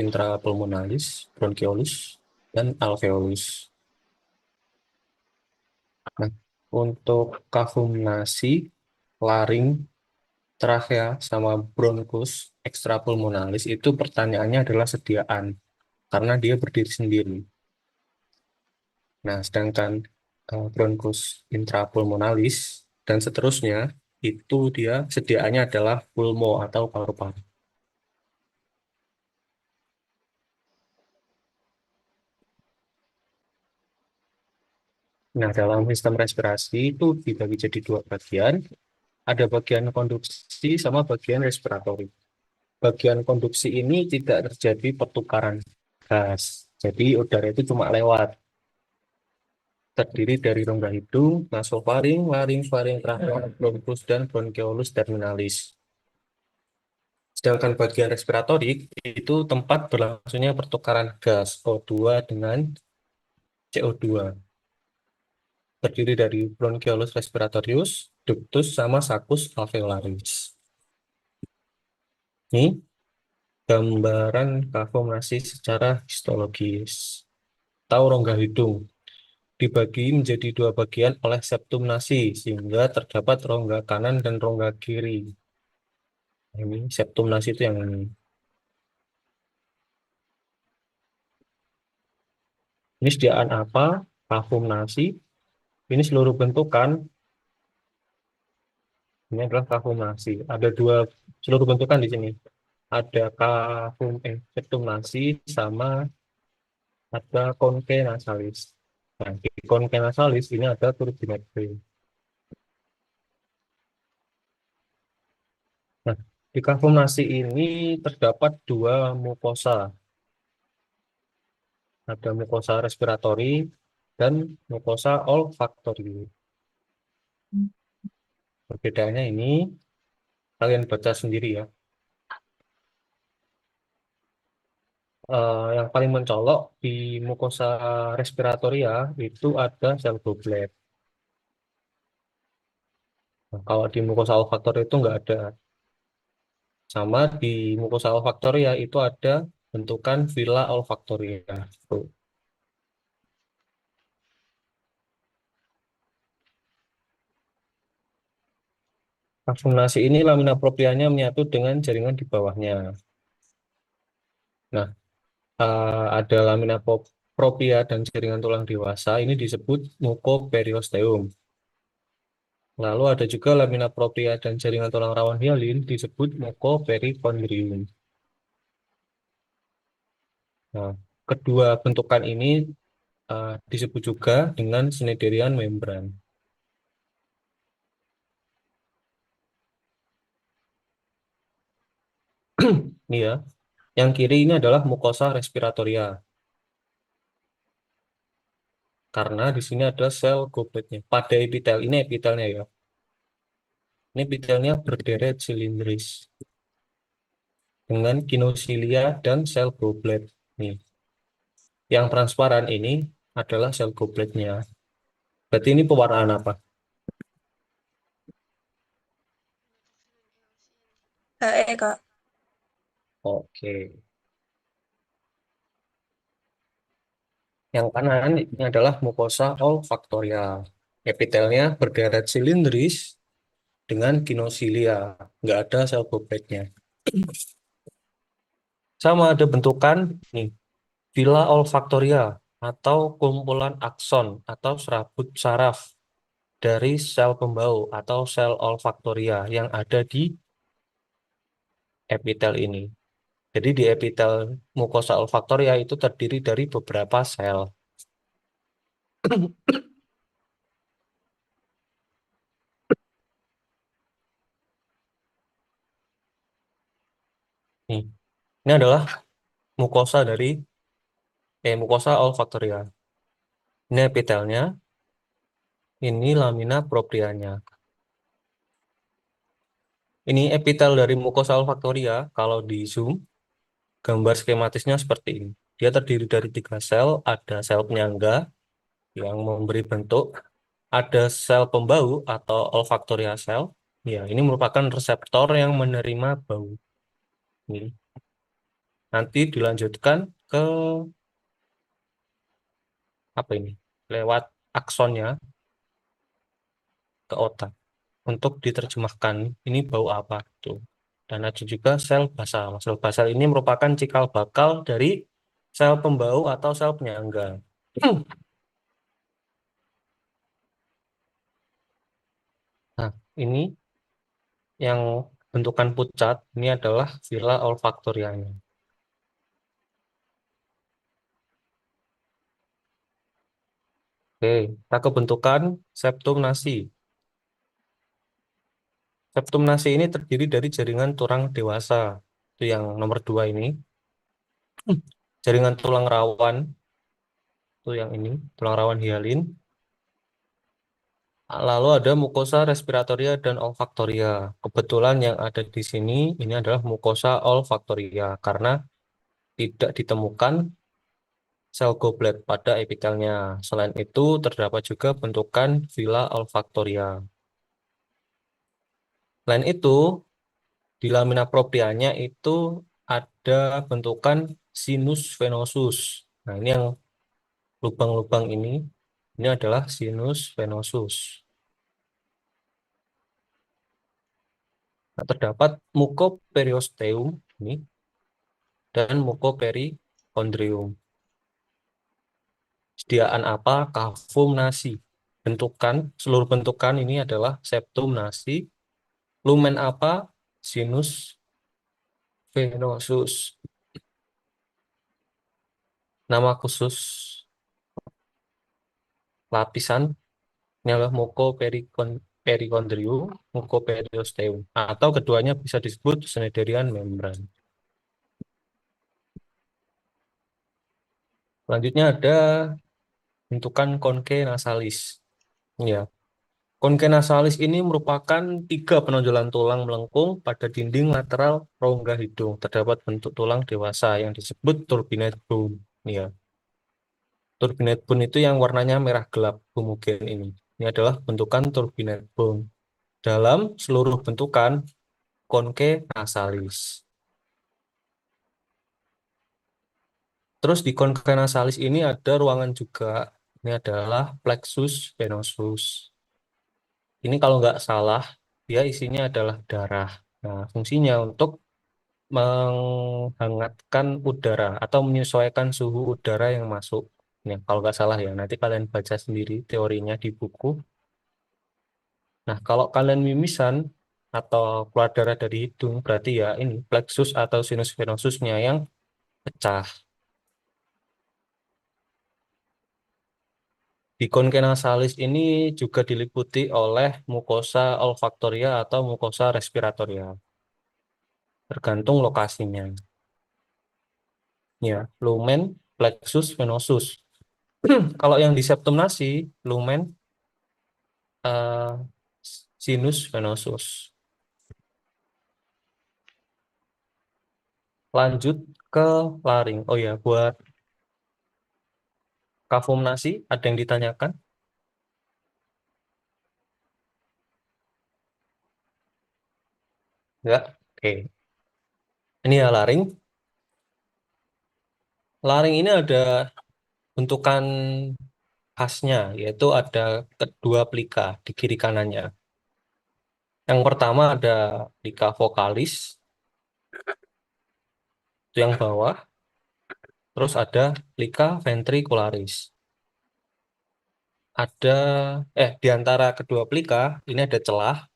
intrapulmonalis, bronchiolis, dan alveolus. Nah, untuk kafum nasi, laring, trachea, sama bronkus ekstrapulmonalis itu pertanyaannya adalah sediaan, karena dia berdiri sendiri. Nah, sedangkan bronkus intrapulmonalis dan seterusnya, itu dia sediaannya adalah pulmo atau paru-paru. Nah, dalam sistem respirasi itu dibagi jadi dua bagian. Ada bagian konduksi sama bagian respiratori. Bagian konduksi ini tidak terjadi pertukaran gas. Jadi udara itu cuma lewat. Terdiri dari rongga hidung, nasofaring, laring, faring, trachea, bronkus, dan bronchiolus terminalis. Sedangkan bagian respiratori itu tempat berlangsungnya pertukaran gas O2 dengan CO2. Terdiri dari bronchiolus respiratorius, ductus, sama saccus alveolaris. Ini gambaran kafomnasi secara histologis. Tahu rongga hidung dibagi menjadi dua bagian oleh septum nasi, sehingga terdapat rongga kanan dan rongga kiri. Ini septum nasi itu yang ini. Ini sediaan apa? Kafum nasi. Ini seluruh bentukan. Ini adalah kafum nasi. Ada dua seluruh bentukan di sini. Ada septum nasi sama ada konke nasalis. Nah, di konke nasalis ini ada turbinet. Nah, di kafum nasi ini terdapat dua mukosa. Ada mukosa respiratori dan mukosa olfaktori. Perbedaannya ini kalian baca sendiri ya. Yang paling mencolok di mukosa respiratoria itu ada sel goblet. Nah, kalau di mukosa olfaktori itu nggak ada. Sama di mukosa olfaktoria itu ada bentukan villa olfaktoria. Tuh. Vaksinasi ini lamina proprianya menyatu dengan jaringan di bawahnya. Nah, ada lamina propria dan jaringan tulang dewasa ini disebut mucoperiosteum. Lalu ada juga lamina propria dan jaringan tulang rawan hialin disebut mucoperikondrium. Nah, kedua bentukan ini disebut juga dengan Schneiderian membran. Ini ya, yang kiri ini adalah mukosa respiratoria. Karena di sini ada sel gobletnya. Pada epitel, ini epitelnya ya. Ini epitelnya berderet silindris dengan kinosilia dan sel goblet. Nih, yang transparan ini adalah sel gobletnya. Berarti ini pewarnaan apa? Kak. Oke. Yang kanan ini adalah mukosa olfaktoria. Epitelnya berderet silindris dengan kinosilia. Nggak ada sel gobletnya. Sama ada bentukan nih, villa olfaktoria atau kumpulan akson atau serabut saraf dari sel pembau atau sel olfaktoria yang ada di epitel ini. Jadi di epitel mukosa olfaktoria itu terdiri dari beberapa sel. Nih, ini adalah mukosa dari mukosa olfaktoria. Ini epitelnya, ini lamina proprianya. Ini epitel dari mukosa olfaktoria. Kalau di zoom, gambar skematisnya seperti ini. Dia terdiri dari tiga sel, ada sel penyangga yang memberi bentuk, ada sel pembau atau olfaktoria sel. Ya, ini merupakan reseptor yang menerima bau. Ini. Nanti dilanjutkan ke apa ini? Lewat aksonnya ke otak untuk diterjemahkan ini bau apa tuh. Dan ada juga sel basal. Sel basal ini merupakan cikal bakal dari sel pembau atau sel penyangga. Nah, ini yang bentukan pucat ini adalah villi olfaktorianya. Oke, kita ke bentukan septum nasi. Septum nasi ini terdiri dari jaringan tulang dewasa. Itu yang nomor dua ini. Jaringan tulang rawan, itu yang ini, tulang rawan hialin. Lalu ada mukosa respiratoria dan olfaktoria. Kebetulan yang ada di sini ini adalah mukosa olfaktoria karena tidak ditemukan sel goblet pada epitelnya. Selain itu, terdapat juga bentukan villi olfaktoria. Selain itu, di lamina proprianya itu ada bentukan sinus venosus. Nah, ini yang lubang-lubang ini adalah sinus venosus. Nah, terdapat mukoperiosteum ini dan mukoperikondrium. Sediaan apa? Kafum nasi. Seluruh bentukan ini adalah septum nasi. Lumen apa? Sinus venosus. Nama khusus lapisan ini adalah mukoperikondrium, mukoperiosteum. Atau keduanya bisa disebut Schneiderian membran. Selanjutnya ada bentukan conche nasalis. Ya, conche nasalis ini merupakan tiga penonjolan tulang melengkung pada dinding lateral rongga hidung. Terdapat bentuk tulang dewasa yang disebut turbinate bone. Ya, turbinate bone itu yang warnanya merah gelap, homogen ini. Ini adalah bentukan turbinate bone. Dalam seluruh bentukan conche nasalis. Terus di conche nasalis ini ada ruangan juga. Ini adalah plexus venosus. Ini kalau nggak salah, dia isinya adalah darah. Nah, fungsinya untuk menghangatkan udara atau menyesuaikan suhu udara yang masuk. Nih, kalau nggak salah ya, nanti kalian baca sendiri teorinya di buku. Nah, kalau kalian mimisan atau keluar darah dari hidung, berarti ya ini plexus atau sinus venosusnya yang pecah. Di congenna salis ini juga diliputi oleh mukosa olfaktoria atau mukosa respiratoria, tergantung lokasinya. Ya, lumen, plexus, venosus. Kalau yang di septum nasi, lumen, eh, sinus, venosus. Lanjut ke laring. Oh ya, buat kafum nasi, ada yang ditanyakan? Enggak? Oke. Ini ya laring. Laring ini ada bentukan khasnya, yaitu ada kedua plika di kiri kanannya. Yang pertama ada plika vokalis, itu yang bawah. Terus ada plika ventricularis. Ada, di antara kedua plika, ini ada celah,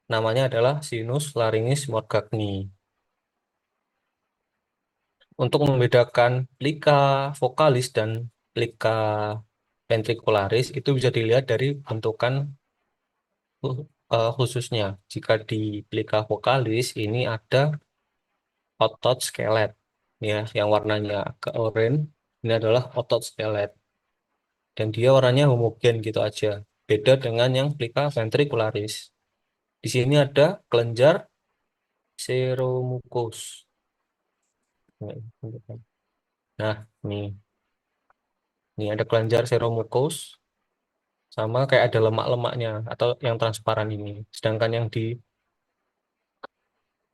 namanya adalah sinus laringis morgagni. Untuk membedakan plika vokalis dan plika ventricularis, itu bisa dilihat dari bentukan khususnya. Jika di plika vokalis, ini ada otot skelet. Ya, yang warnanya ke oranye, ini adalah otot skelet. Dan dia warnanya homogen gitu aja. Beda dengan yang plika ventricularis. Di sini ada kelenjar seromucous. Nah, ini ada kelenjar seromucous sama kayak ada lemak-lemaknya atau yang transparan ini. Sedangkan yang di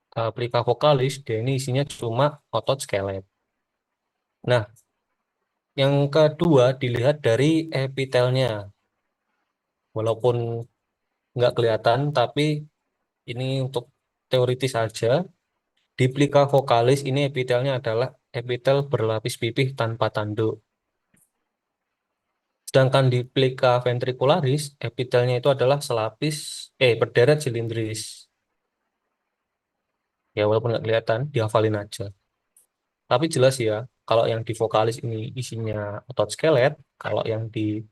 Plica vocalis, dia ini isinya cuma otot skelet. Nah, yang kedua dilihat dari epitelnya. Walaupun nggak kelihatan, tapi ini untuk teoritis saja. Di plica vocalis ini epitelnya adalah epitel berlapis pipih tanpa tanduk. Sedangkan di plica ventricularis, epitelnya itu adalah berderet silindris. Ya, walaupun nggak kelihatan, dihafalin aja. Tapi jelas ya, kalau yang di vokalis ini isinya otot skelet, kalau yang di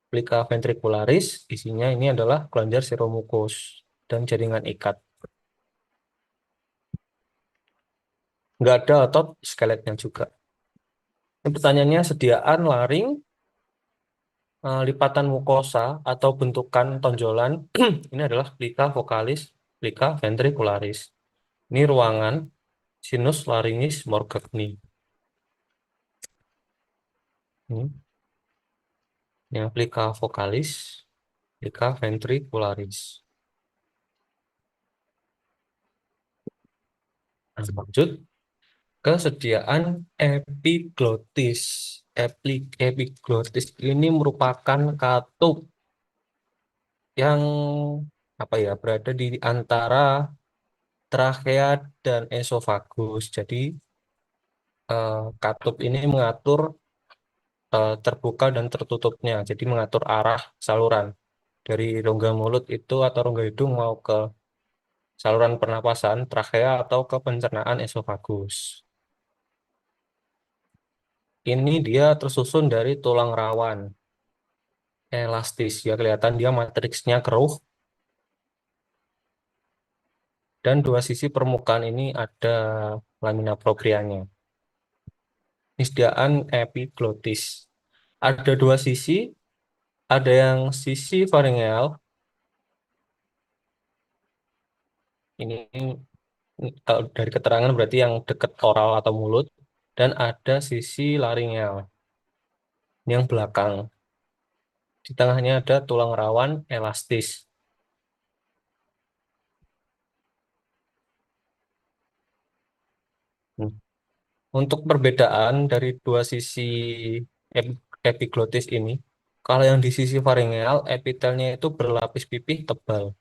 plica ventricularis isinya ini adalah kelenjar seromukus dan jaringan ikat. Nggak ada otot skeletnya juga. Ini pertanyaannya sediaan laring, lipatan mukosa atau bentukan tonjolan. Ini adalah plica vokalis, plica ventricularis. Ini ruangan sinus laringis Morgagni. Ini yang plica vokalis, plica ventricularis. Nah, lanjut. Kesediaan epiglotis. Epiglotis ini merupakan katup yang berada di antara trakea dan esofagus. Jadi katup ini mengatur terbuka dan tertutupnya. Jadi mengatur arah saluran dari rongga mulut itu atau rongga hidung mau ke saluran pernapasan trakea atau ke pencernaan esofagus. Ini dia tersusun dari tulang rawan elastis. Ya kelihatan dia matriksnya keruh dan dua sisi permukaan ini ada lamina proprianya. Nisdaan epiglotis. Ada dua sisi, ada yang sisi faringeal. Ini kalau dari keterangan berarti yang dekat oral atau mulut, dan ada sisi laringeal yang belakang. Di tengahnya ada tulang rawan elastis. Hmm. Untuk perbedaan dari dua sisi epiglotis ini, kalau yang di sisi faringeal, epitelnya itu berlapis pipih tebal.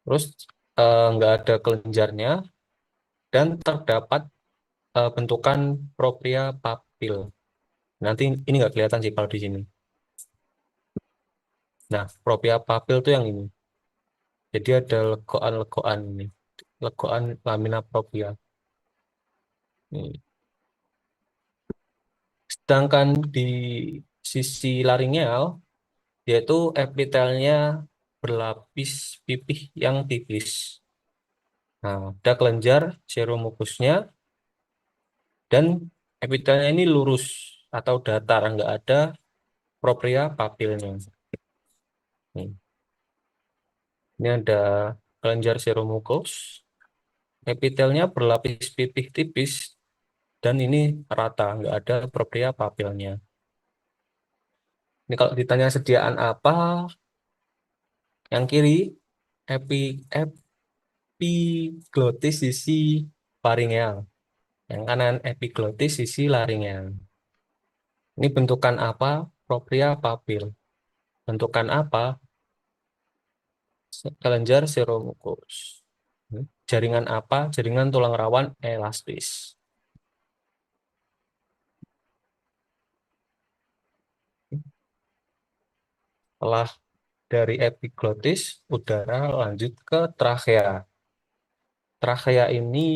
Terus nggak ada kelenjarnya, dan terdapat bentukan propria papil. Nanti ini nggak kelihatan sih kalau di sini. Nah, propria papil itu yang ini. Jadi ada legoan-legoan ini. Legoan lamina propria. Ini. Sedangkan di sisi laringeal, yaitu epitelnya berlapis pipih yang tipis. Nah, ada kelenjar seromukusnya dan epitelnya ini lurus atau datar, nggak ada propria papilnya. Ini ada kelenjar seromukus, epitelnya berlapis pipih tipis dan ini rata, nggak ada propria papilnya. Ini kalau ditanya sediaan apa, yang kiri epi, epiglotis sisi faringeal, yang kanan epiglotis sisi laringeal. Ini bentukan apa? Propria papil. Bentukan apa? Kelenjar seromukus. Jaringan apa? Jaringan tulang rawan elastis. Setelah dari epiglotis, udara lanjut ke trakea. Trakea ini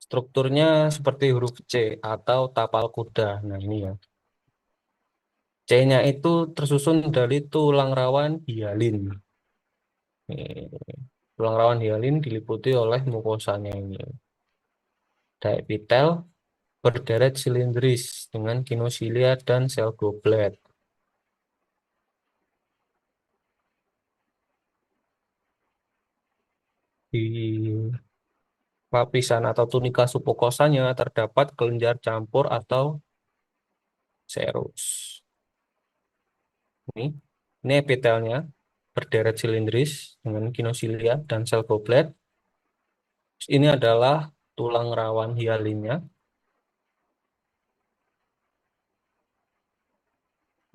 strukturnya seperti huruf C atau tapal kuda. Nah ini ya. C-nya itu tersusun dari tulang rawan hialin. Ini, tulang rawan hialin diliputi oleh mukosanya ini. Ada epitel berderet silindris dengan kinosilia dan sel goblet. Di lapisan atau tunika submukosanya terdapat kelenjar campur atau serus. Ini, ini epitelnya. berderet silindris dengan kinosilia dan sel goblet. Ini adalah tulang rawan hialinnya.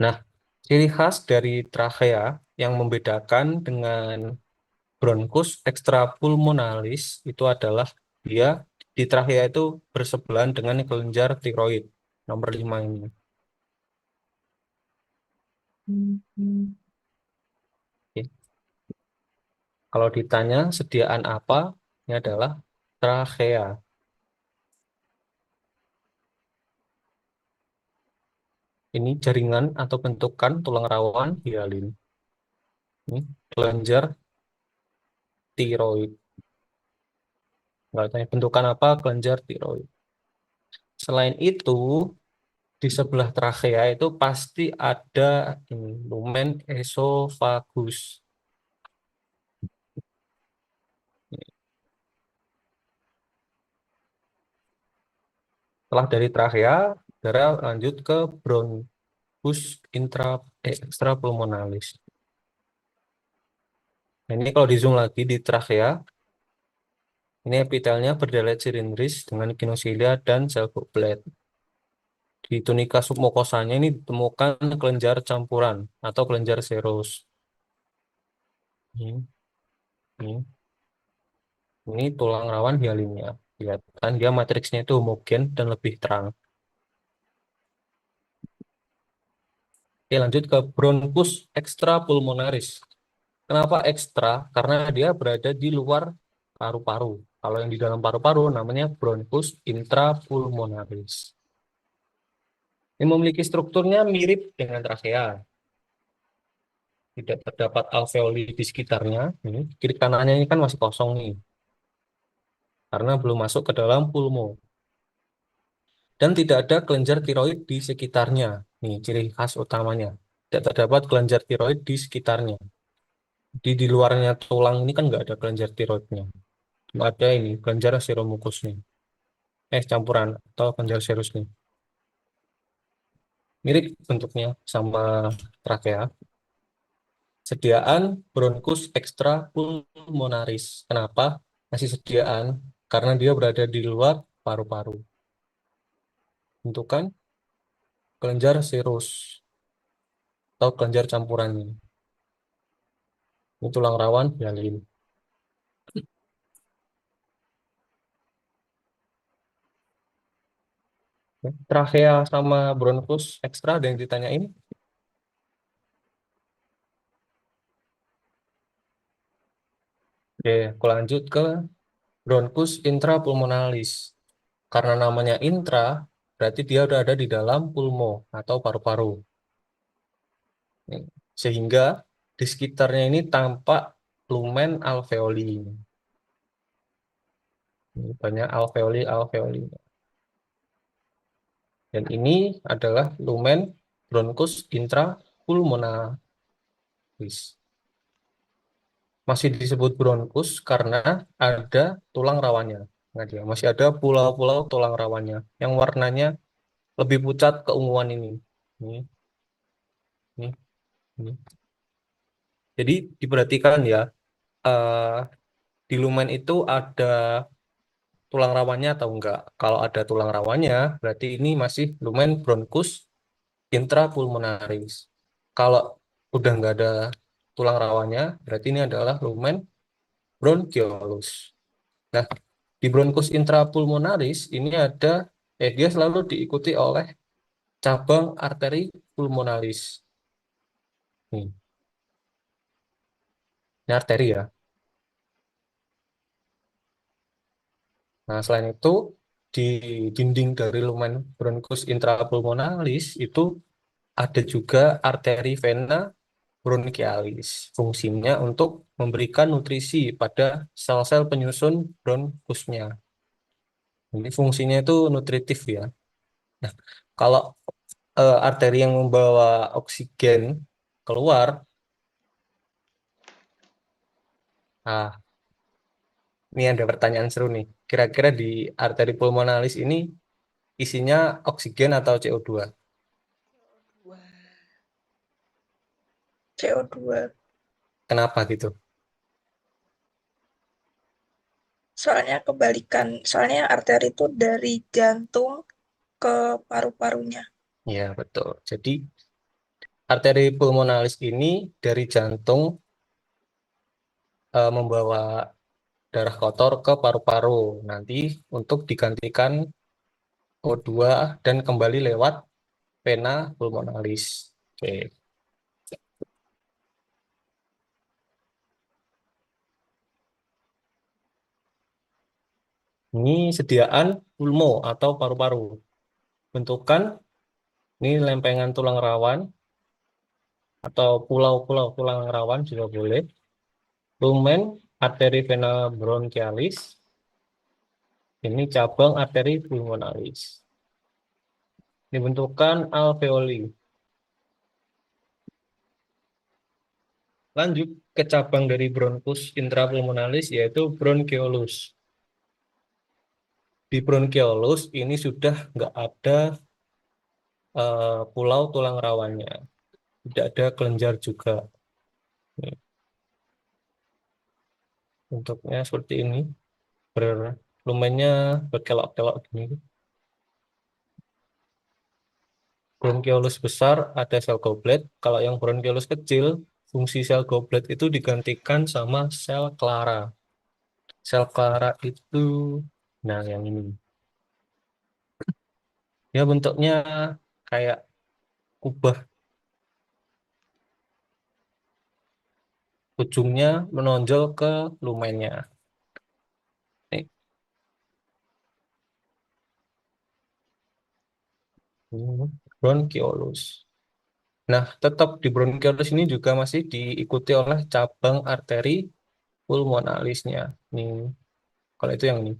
Nah, ciri khas dari trachea yang membedakan dengan bronkus extrapulmonalis itu adalah dia di trachea itu bersebelahan dengan kelenjar tiroid nomor 5 ini. Oke. Kalau ditanya sediaan apa, ini adalah trachea. Ini jaringan atau bentukan tulang rawan hialin. Ini kelenjar tiroid. Nggak tanya bentukan apa, kelenjar tiroid. Selain itu, di sebelah trachea itu pasti ada ini, lumen esofagus. Setelah dari trachea, darah lanjut ke bronchus extrapulmonalis. Nah, ini kalau di zoom lagi di trachea, ini epitelnya berdelet silindris dengan kinosilia dan sel goblet. Di tunika submukosanya ini ditemukan kelenjar campuran atau kelenjar serus. Ini, ini, ini tulang rawan hialinnya. Lihat kan dia matriksnya itu homogen dan lebih terang. Oke, lanjut ke bronchus extrapulmonaris. Kenapa ekstra? Karena dia berada di luar paru-paru. Kalau yang di dalam paru-paru namanya bronchus intrapulmonaris. Ini memiliki strukturnya mirip dengan trachea. Tidak terdapat alveoli di sekitarnya. Ini kiri kanannya ini kan masih kosong nih, karena belum masuk ke dalam pulmo. Dan tidak ada kelenjar tiroid di sekitarnya. Nih, ciri khas utamanya. Tidak terdapat kelenjar tiroid di sekitarnya. Di luarnya tulang ini kan nggak ada kelenjar tiroidnya. Cuma ada ini, kelenjar seromukus nih. Campuran atau kelenjar serus nih. Mirip bentuknya sama trakea. Sediaan bronkus extrapulmonaris. Kenapa? Masih sediaan karena dia berada di luar paru-paru. Bentukan kelenjar serus atau kelenjar campuran ini. Ini tulang rawan hialin. Trachea sama bronkus ekstra ada yang ditanyain. Oke, aku lanjut ke bronkus intrapulmonalis. Karena namanya intra, berarti dia udah ada di dalam pulmo atau paru-paru. Sehingga di sekitarnya ini tampak lumen alveoli. Ini banyak alveoli. Dan ini adalah lumen bronkus intrapulmonalis. Masih disebut bronkus karena ada tulang rawannya. Nah, dia masih ada pulau-pulau tulang rawannya yang warnanya lebih pucat keunguan ini. Ini, ini, ini. Jadi diperhatikan ya, eh, di lumen itu ada tulang rawannya atau enggak. Kalau ada tulang rawannya, berarti ini masih lumen bronkus intrapulmonaris. Kalau udah enggak ada tulang rawannya, berarti ini adalah lumen bronchiolus. Nah, di bronkus intrapulmonaris ini ada, dia selalu diikuti oleh cabang arteri pulmonalis. Ini arteri ya. Nah, selain itu, di dinding dari lumen bronkus intrapulmonalis itu ada juga arteri vena bronchialis. Fungsinya untuk memberikan nutrisi pada sel-sel penyusun bronkusnya. Jadi fungsinya itu nutritif ya. Nah, kalau arteri yang membawa oksigen keluar, ah, ini ada pertanyaan seru nih. Kira-kira di arteri pulmonalis ini isinya oksigen atau CO2? CO2. Kenapa gitu? Soalnya arteri itu dari jantung ke paru-parunya. Ya, betul. Jadi, arteri pulmonalis ini dari jantung membawa darah kotor ke paru-paru. Nanti untuk digantikan O2 dan kembali lewat vena pulmonalis. Oke. Ini sediaan pulmo atau paru-paru. Bentukan ini lempengan tulang rawan atau pulau-pulau tulang rawan juga boleh. Lumen arteri vena bronchialis. Ini cabang arteri pulmonalis. Dibentukkan alveoli. Lanjut ke cabang dari bronkus intrapulmonalis yaitu bronchiolus. Di bronchiolus ini sudah nggak ada pulau tulang rawannya, tidak ada kelenjar juga. Nih, bentuknya seperti ini, lumennya berkelok-kelok gini. Bronchiolus besar ada sel goblet. Kalau yang bronchiolus kecil, fungsi sel goblet itu digantikan sama sel clara. Sel clara itu, nah yang ini. Ya bentuknya kayak kubah, ujungnya menonjol ke lumennya. Nih, ini bronchiolus. Nah, tetap di bronchiolus ini juga masih diikuti oleh cabang arteri pulmonalisnya. Nih, kalau itu yang ini.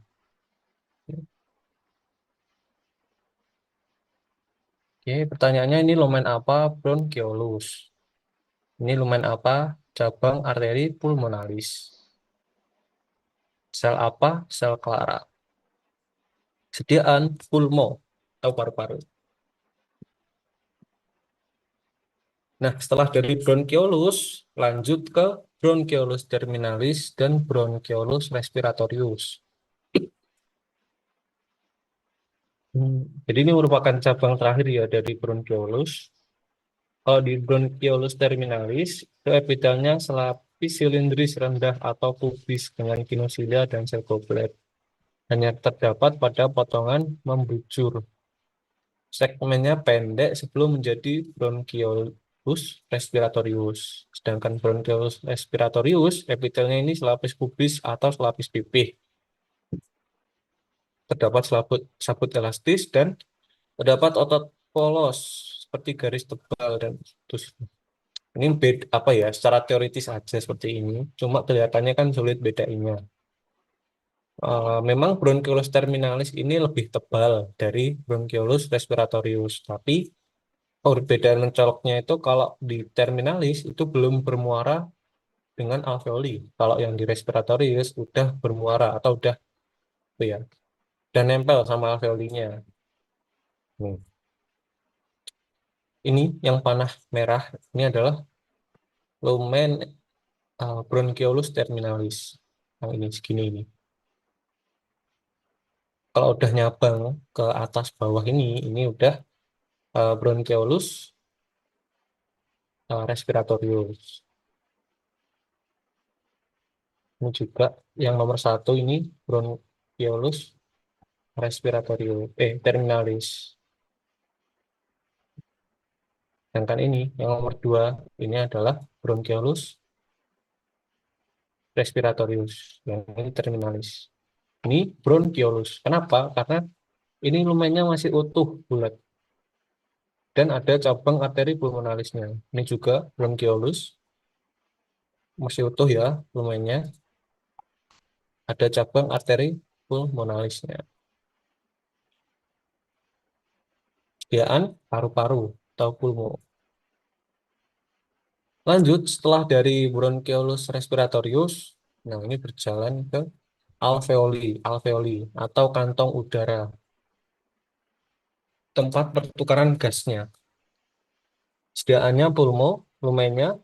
Oke, pertanyaannya ini lumen apa bronchiolus? Ini lumen apa cabang arteri pulmonalis? Sel apa? Sel clara. Sediaan pulmo atau paru-paru. Nah, setelah dari bronchiolus, lanjut ke bronchiolus terminalis dan bronchiolus respiratorius. Jadi ini merupakan cabang terakhir ya dari bronchiolus. Kalau di bronchiolus terminalis, itu epitelnya selapis silindris rendah atau kubis dengan kinosilia dan sel goblet. Hanya terdapat pada potongan membujur. Segmennya pendek sebelum menjadi bronchiolus respiratorius. Sedangkan bronchiolus respiratorius, epitelnya ini selapis kubis atau selapis pipih. Terdapat sabut elastis dan terdapat otot polos seperti garis tebal dan putus. Ini beda apa ya? Secara teoritis aja seperti ini. Cuma kelihatannya kan sulit bedainnya. Memang bronchiolus terminalis ini lebih tebal dari bronchiolus respiratorius, tapi perbedaan mencoloknya itu kalau di terminalis itu belum bermuara dengan alveoli. Kalau yang di respiratorius udah bermuara atau udah apa ya, udah nempel sama alveolinya. Nih, ini yang panah merah ini adalah lumen bronchiolus terminalis. Yang ini segini ini. Kalau udah nyabang ke atas bawah ini udah bronchiolus respiratorius. Ini juga yang nomor satu ini bronchiolus respiratorius, terminalis. Sedangkan ini yang nomor dua ini adalah bronchiolus respiratorius, yang ini terminalis. Ini bronchiolus. Kenapa? Karena ini lumennya masih utuh bulat dan ada cabang arteri pulmonalisnya. Ini juga bronchiolus masih utuh ya lumennya, ada cabang arteri pulmonalisnya. Sediaan paru-paru atau pulmo. Lanjut, setelah dari bronchiolus respiratorius, nah ini berjalan ke alveoli atau kantong udara, tempat pertukaran gasnya. Sediaannya pulmo, lumennya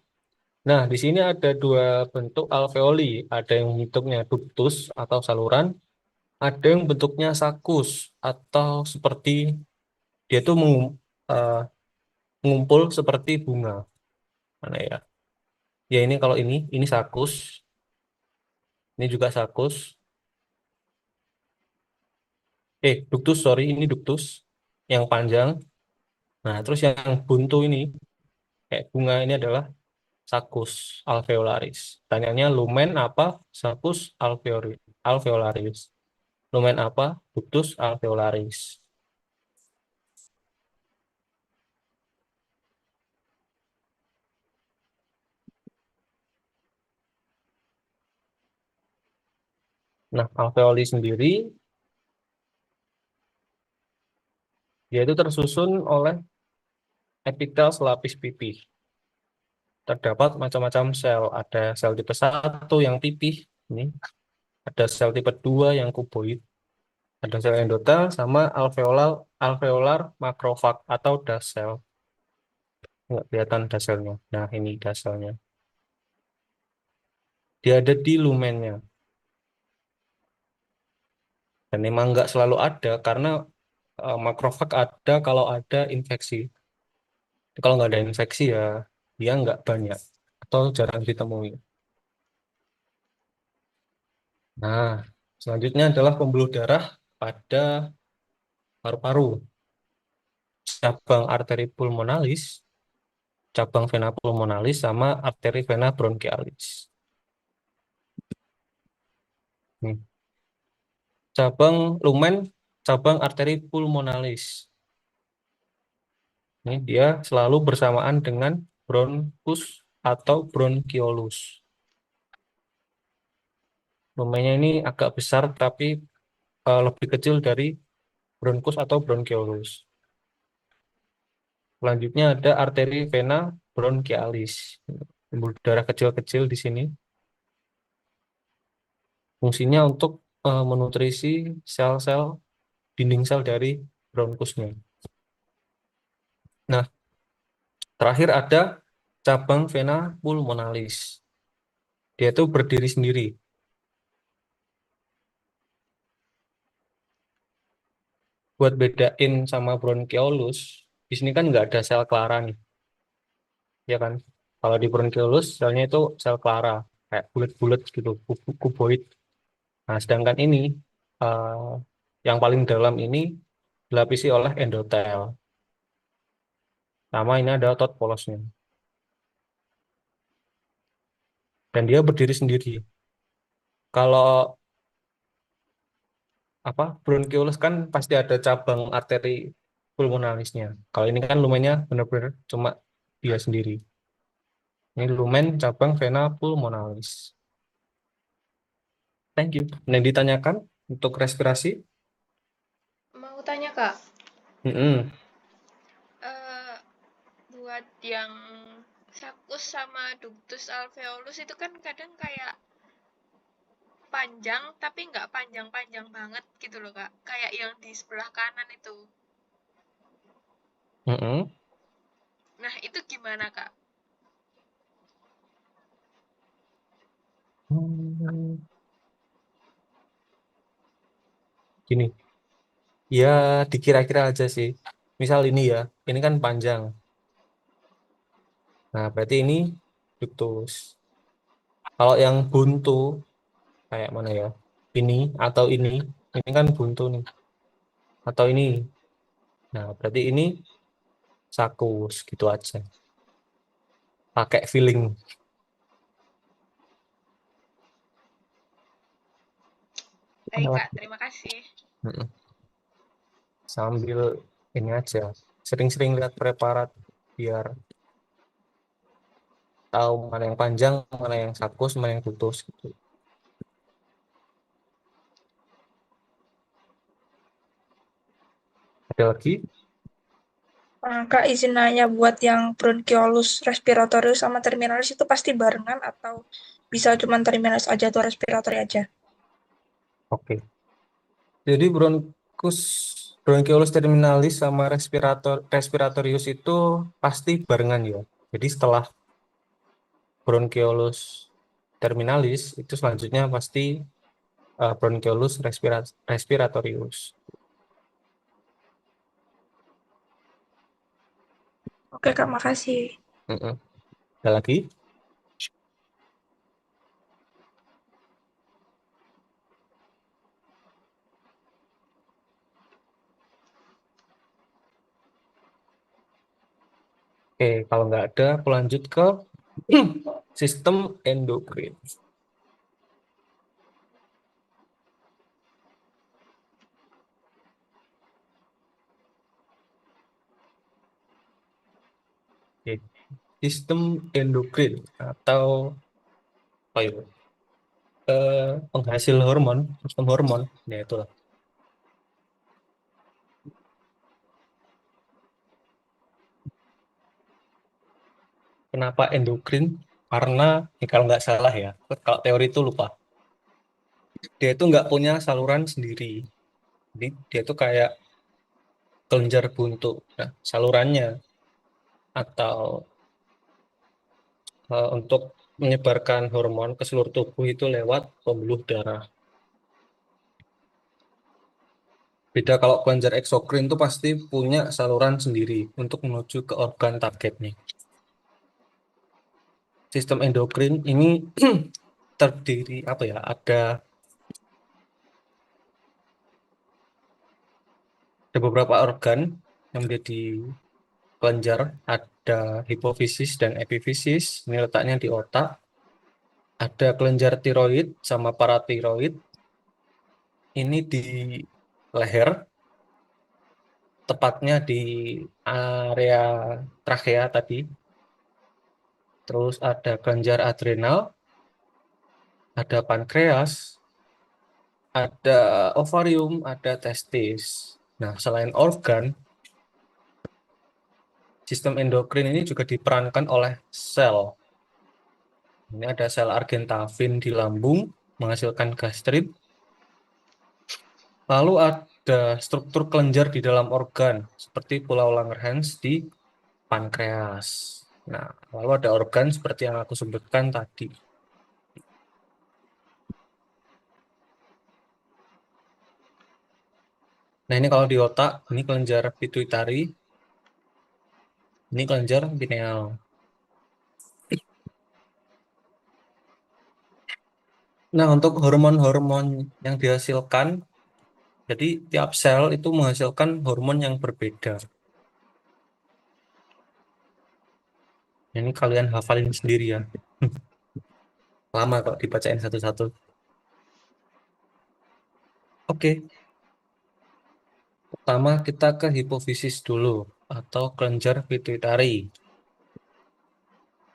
Nah, di sini ada dua bentuk alveoli. Ada yang bentuknya ductus atau saluran, ada yang bentuknya sakus atau seperti dia tuh eh, mengumpul seperti bunga. Mana ya? Ya ini kalau ini sakus, ini juga sakus. Ductus, sorry, ini ductus yang panjang. Nah, terus yang buntu ini kayak bunga ini adalah sakus alveolaris. Tanyanya lumen apa? Sakus alveolaris. Lumen apa? Ductus alveolaris. Nah, alveoli sendiri dia itu tersusun oleh epitel selapis pipih. Terdapat macam-macam sel. Ada sel tipe 1 yang pipih, ini. Ada sel tipe 2 yang kuboid. Ada sel endotel sama alveolar makrofag atau das sel. Nggak kelihatan daselnya. Nah, ini daselnya. Dia ada di lumennya. Dan memang nggak selalu ada karena makrofag ada kalau ada infeksi. Kalau nggak ada infeksi ya dia nggak banyak atau jarang ditemui. Nah, selanjutnya adalah pembuluh darah pada paru-paru. Cabang arteri pulmonalis, cabang vena pulmonalis, sama arteri vena bronchialis. Nih, cabang lumen, cabang arteri pulmonalis. Ini dia selalu bersamaan dengan bronkus atau bronkiolus. Lumennya ini agak besar tapi lebih kecil dari bronkus atau bronkiolus. Selanjutnya ada arteri vena bronchialis. Pembuluh darah kecil-kecil di sini. Fungsinya untuk menutrisi sel-sel dinding sel dari bronkusnya. Nah, terakhir ada cabang vena pulmonalis. Dia itu berdiri sendiri. Buat bedain sama bronkiolus, di sini kan nggak ada sel klara nih, ya kan? Kalau di bronkiolus, selnya itu sel klara, kayak bulat-bulat gitu, kuboid. Nah, sedangkan ini, eh, yang paling dalam ini dilapisi oleh endotel. Sama ini ada tot polosnya. Dan dia berdiri sendiri. Kalau apa bronkiolus kan pasti ada cabang arteri pulmonalisnya. Kalau ini kan lumennya benar-benar cuma dia sendiri. Ini lumen cabang vena pulmonalis. Thank you. Nah, yang ditanyakan untuk respirasi? Mau tanya Kak, Mm-mm. eh, buat yang sakus sama ductus alveolus itu kan kadang kayak panjang tapi nggak panjang-panjang banget gitu loh Kak. Kayak yang di sebelah kanan itu. Mm-mm. Nah, itu gimana Kak? Hmm, Gini, ya dikira-kira aja sih. Misal ini ya, ini kan panjang. Nah, berarti ini ductus. Kalau yang buntu, kayak mana ya? Ini atau ini kan buntu nih. Atau ini. Nah, berarti ini sakus gitu aja. Pakai feeling. Baik Kak, terima kasih. Mm-mm. Sambil ini aja. Sering-sering lihat preparat biar tahu mana yang panjang, mana yang sakus, mana yang putus gitu. Ada lagi? Kak, izin nanya buat yang bronchiolus respiratorius sama terminalis itu pasti barengan atau bisa cuma terminalis aja atau respiratori aja? Oke. Jadi bronchiolus terminalis sama respiratorius itu pasti barengan ya. Jadi setelah bronchiolus terminalis, itu selanjutnya pasti bronchiolus respiratorius. Oke, Kak, makasih. Mm-mm. Ada lagi? Oke, kalau nggak ada, aku lanjut ke sistem endokrin. Oke, sistem endokrin atau apa itu? Penghasil hormon, sistem hormon, ya itulah. Kenapa endokrin? Karena kalau nggak salah ya, kalau teori itu lupa. Dia itu nggak punya saluran sendiri. Jadi dia itu kayak kelenjar buntu. Nah, salurannya atau untuk menyebarkan hormon ke seluruh tubuh itu lewat pembuluh darah. Beda kalau kelenjar eksokrin itu pasti punya saluran sendiri untuk menuju ke organ targetnya. Sistem endokrin ini terdiri apa ya? Ada beberapa organ yang menjadi kelenjar. Ada hipofisis dan epifisis. Ini letaknya di otak. Ada kelenjar tiroid sama paratiroid. Ini di leher, tepatnya di area trakea tadi. Terus ada kelenjar adrenal, ada pankreas, ada ovarium, ada testis. Nah, selain organ, sistem endokrin ini juga diperankan oleh sel. Ini ada sel argentavin di lambung, menghasilkan gastrit. Lalu ada struktur kelenjar di dalam organ, seperti pulau Langerhans di pankreas. Nah, lalu ada organ seperti yang aku sebutkan tadi. Nah, ini kalau di otak, ini kelenjar pituitari, ini kelenjar pineal. Nah, untuk hormon-hormon yang dihasilkan, jadi tiap sel itu menghasilkan hormon yang berbeda. Ini kalian hafalin sendiri ya. Lama kok dibacain satu-satu. Oke, pertama kita ke hipofisis dulu, atau kelenjar pituitari.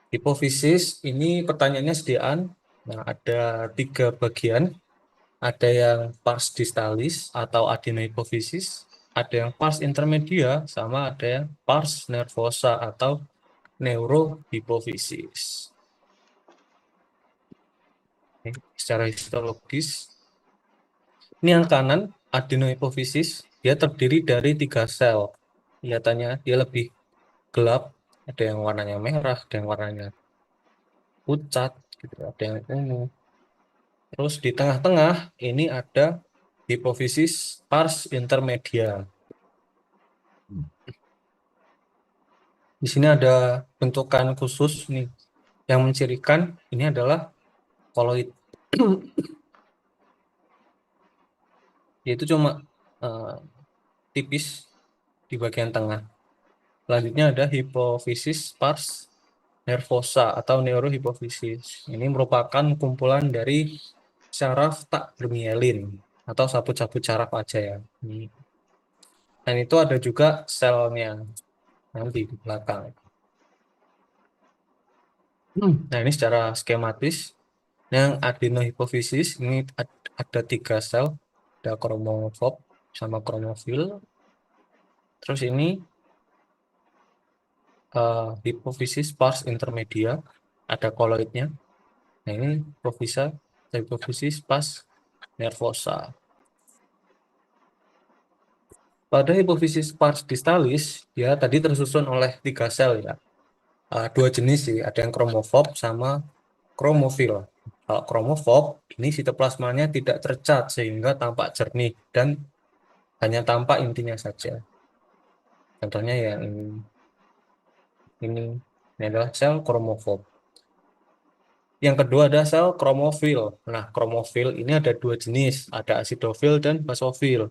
Hipofisis ini pertanyaannya sediaan. Nah, ada 3 bagian. Ada yang pars distalis atau adenohipofisis, ada yang pars intermedia, sama ada yang pars nervosa atau neurohipofisis. Oke, secara histologis, ini yang kanan, adenohipofisis, dia terdiri dari 3 sel. Kelihatannya dia lebih gelap, ada yang warnanya merah, ada yang warnanya pucat, gitu, ada yang ungu. Terus di tengah-tengah ini ada hipofisis pars intermedia. Di sini ada bentukan khusus nih yang mencirikan ini adalah koloid. Yaitu cuma eh, tipis di bagian tengah. Selanjutnya ada hipofisis pars nervosa atau neurohipofisis. Ini merupakan kumpulan dari saraf tak bermielin atau sabut-sabut saraf aja ya. Dan itu ada juga selnya nanti di belakang. Nah, ini secara skematis. Yang adenohipofisis ini ada 3 sel, ada kromofоб sama kromofil. Terus ini hipofisis pars intermedia, ada koloidnya. Nah, ini hipofisis pars nervosa. Pada hipofisis pars distalis, dia tadi tersusun oleh 3 sel ya. Dua jenis sih, ada yang kromofob sama kromofil. Kalau kromofob, ini sitoplasmanya tidak tercat sehingga tampak jernih dan hanya tampak intinya saja. Contohnya yang ini, ini adalah sel kromofob. Yang kedua ada sel kromofil. Nah, kromofil ini ada dua jenis, ada asidofil dan basofil.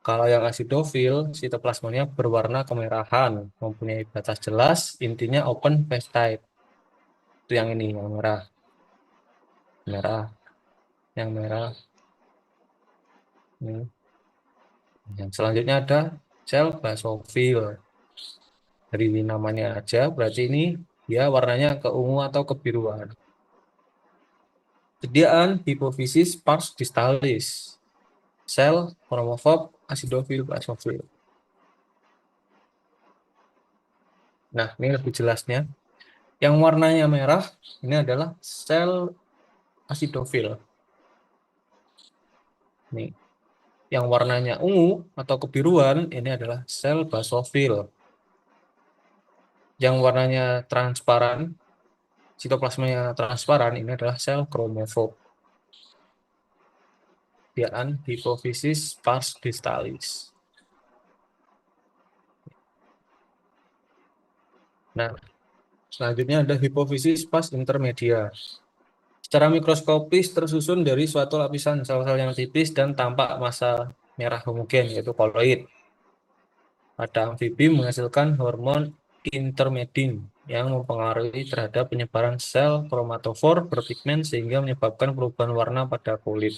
Kalau yang asidofil, sitoplasmanya berwarna kemerahan, mempunyai batas jelas, intinya open phase type. Itu yang ini, yang merah, merah, yang merah. Ini. Yang selanjutnya ada sel basofil. Dari namanya aja, berarti ini ya warnanya keungu atau kebiruan. Sediaan hipofisis pars distalis. Sel kromofob asidofil basofil. Nah, ini lebih jelasnya. Yang warnanya merah ini adalah sel asidofil. Nih, yang warnanya ungu atau kebiruan ini adalah sel basofil. Yang warnanya transparan, sitoplasmanya transparan ini adalah sel kromofob. Sediaan hipofisis pars distalis. Nah, selanjutnya ada hipofisis pas intermedia. Secara mikroskopis tersusun dari suatu lapisan sel-sel yang tipis dan tampak massa merah homogen, yaitu koloid. Pada amfibi menghasilkan hormon intermedin yang mempengaruhi terhadap penyebaran sel kromatofor berpigmen sehingga menyebabkan perubahan warna pada kulit.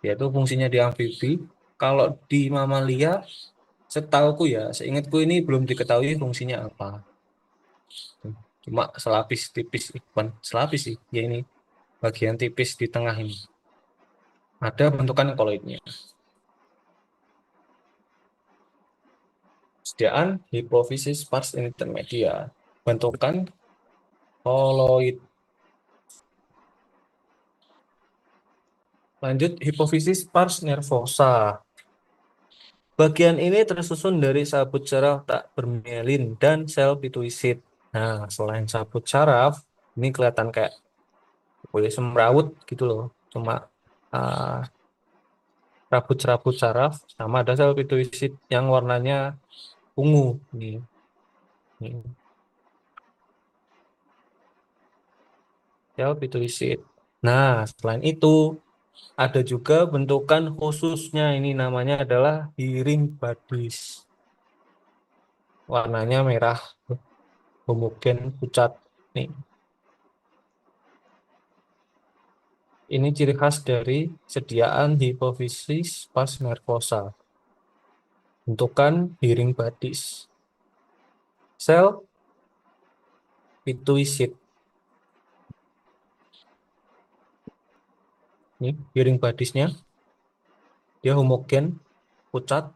Yaitu fungsinya di amfibi. Kalau di mamalia, setauku ya, seingatku ini belum diketahui fungsinya apa. Cuma selapis tipis, bukan selapis sih, ya ini bagian tipis di tengah ini. Ada bentukan koloidnya. Sediaan hipofisis pars intermedia. Bentukan koloid. Lanjut, hipofisis pars nervosa. Bagian ini tersusun dari sabut saraf tak bermielin dan sel pituisit. Nah, selain sabut saraf, ini kelihatan kayak kulit semrawut gitu loh. Cuma uh, rabut-rabut saraf sama ada sel pituisit yang warnanya ungu. Nih, sel pituisit. Nah, selain itu ada juga bentukan khususnya, ini namanya adalah hearing bodies. Warnanya merah homogen pucat. Nih, ini ciri khas dari sediaan hipofisis pars nervosa. Bentukan hearing bodies. Sel pituisit. Ini hearing bodies-nya. Dia homogen pucat.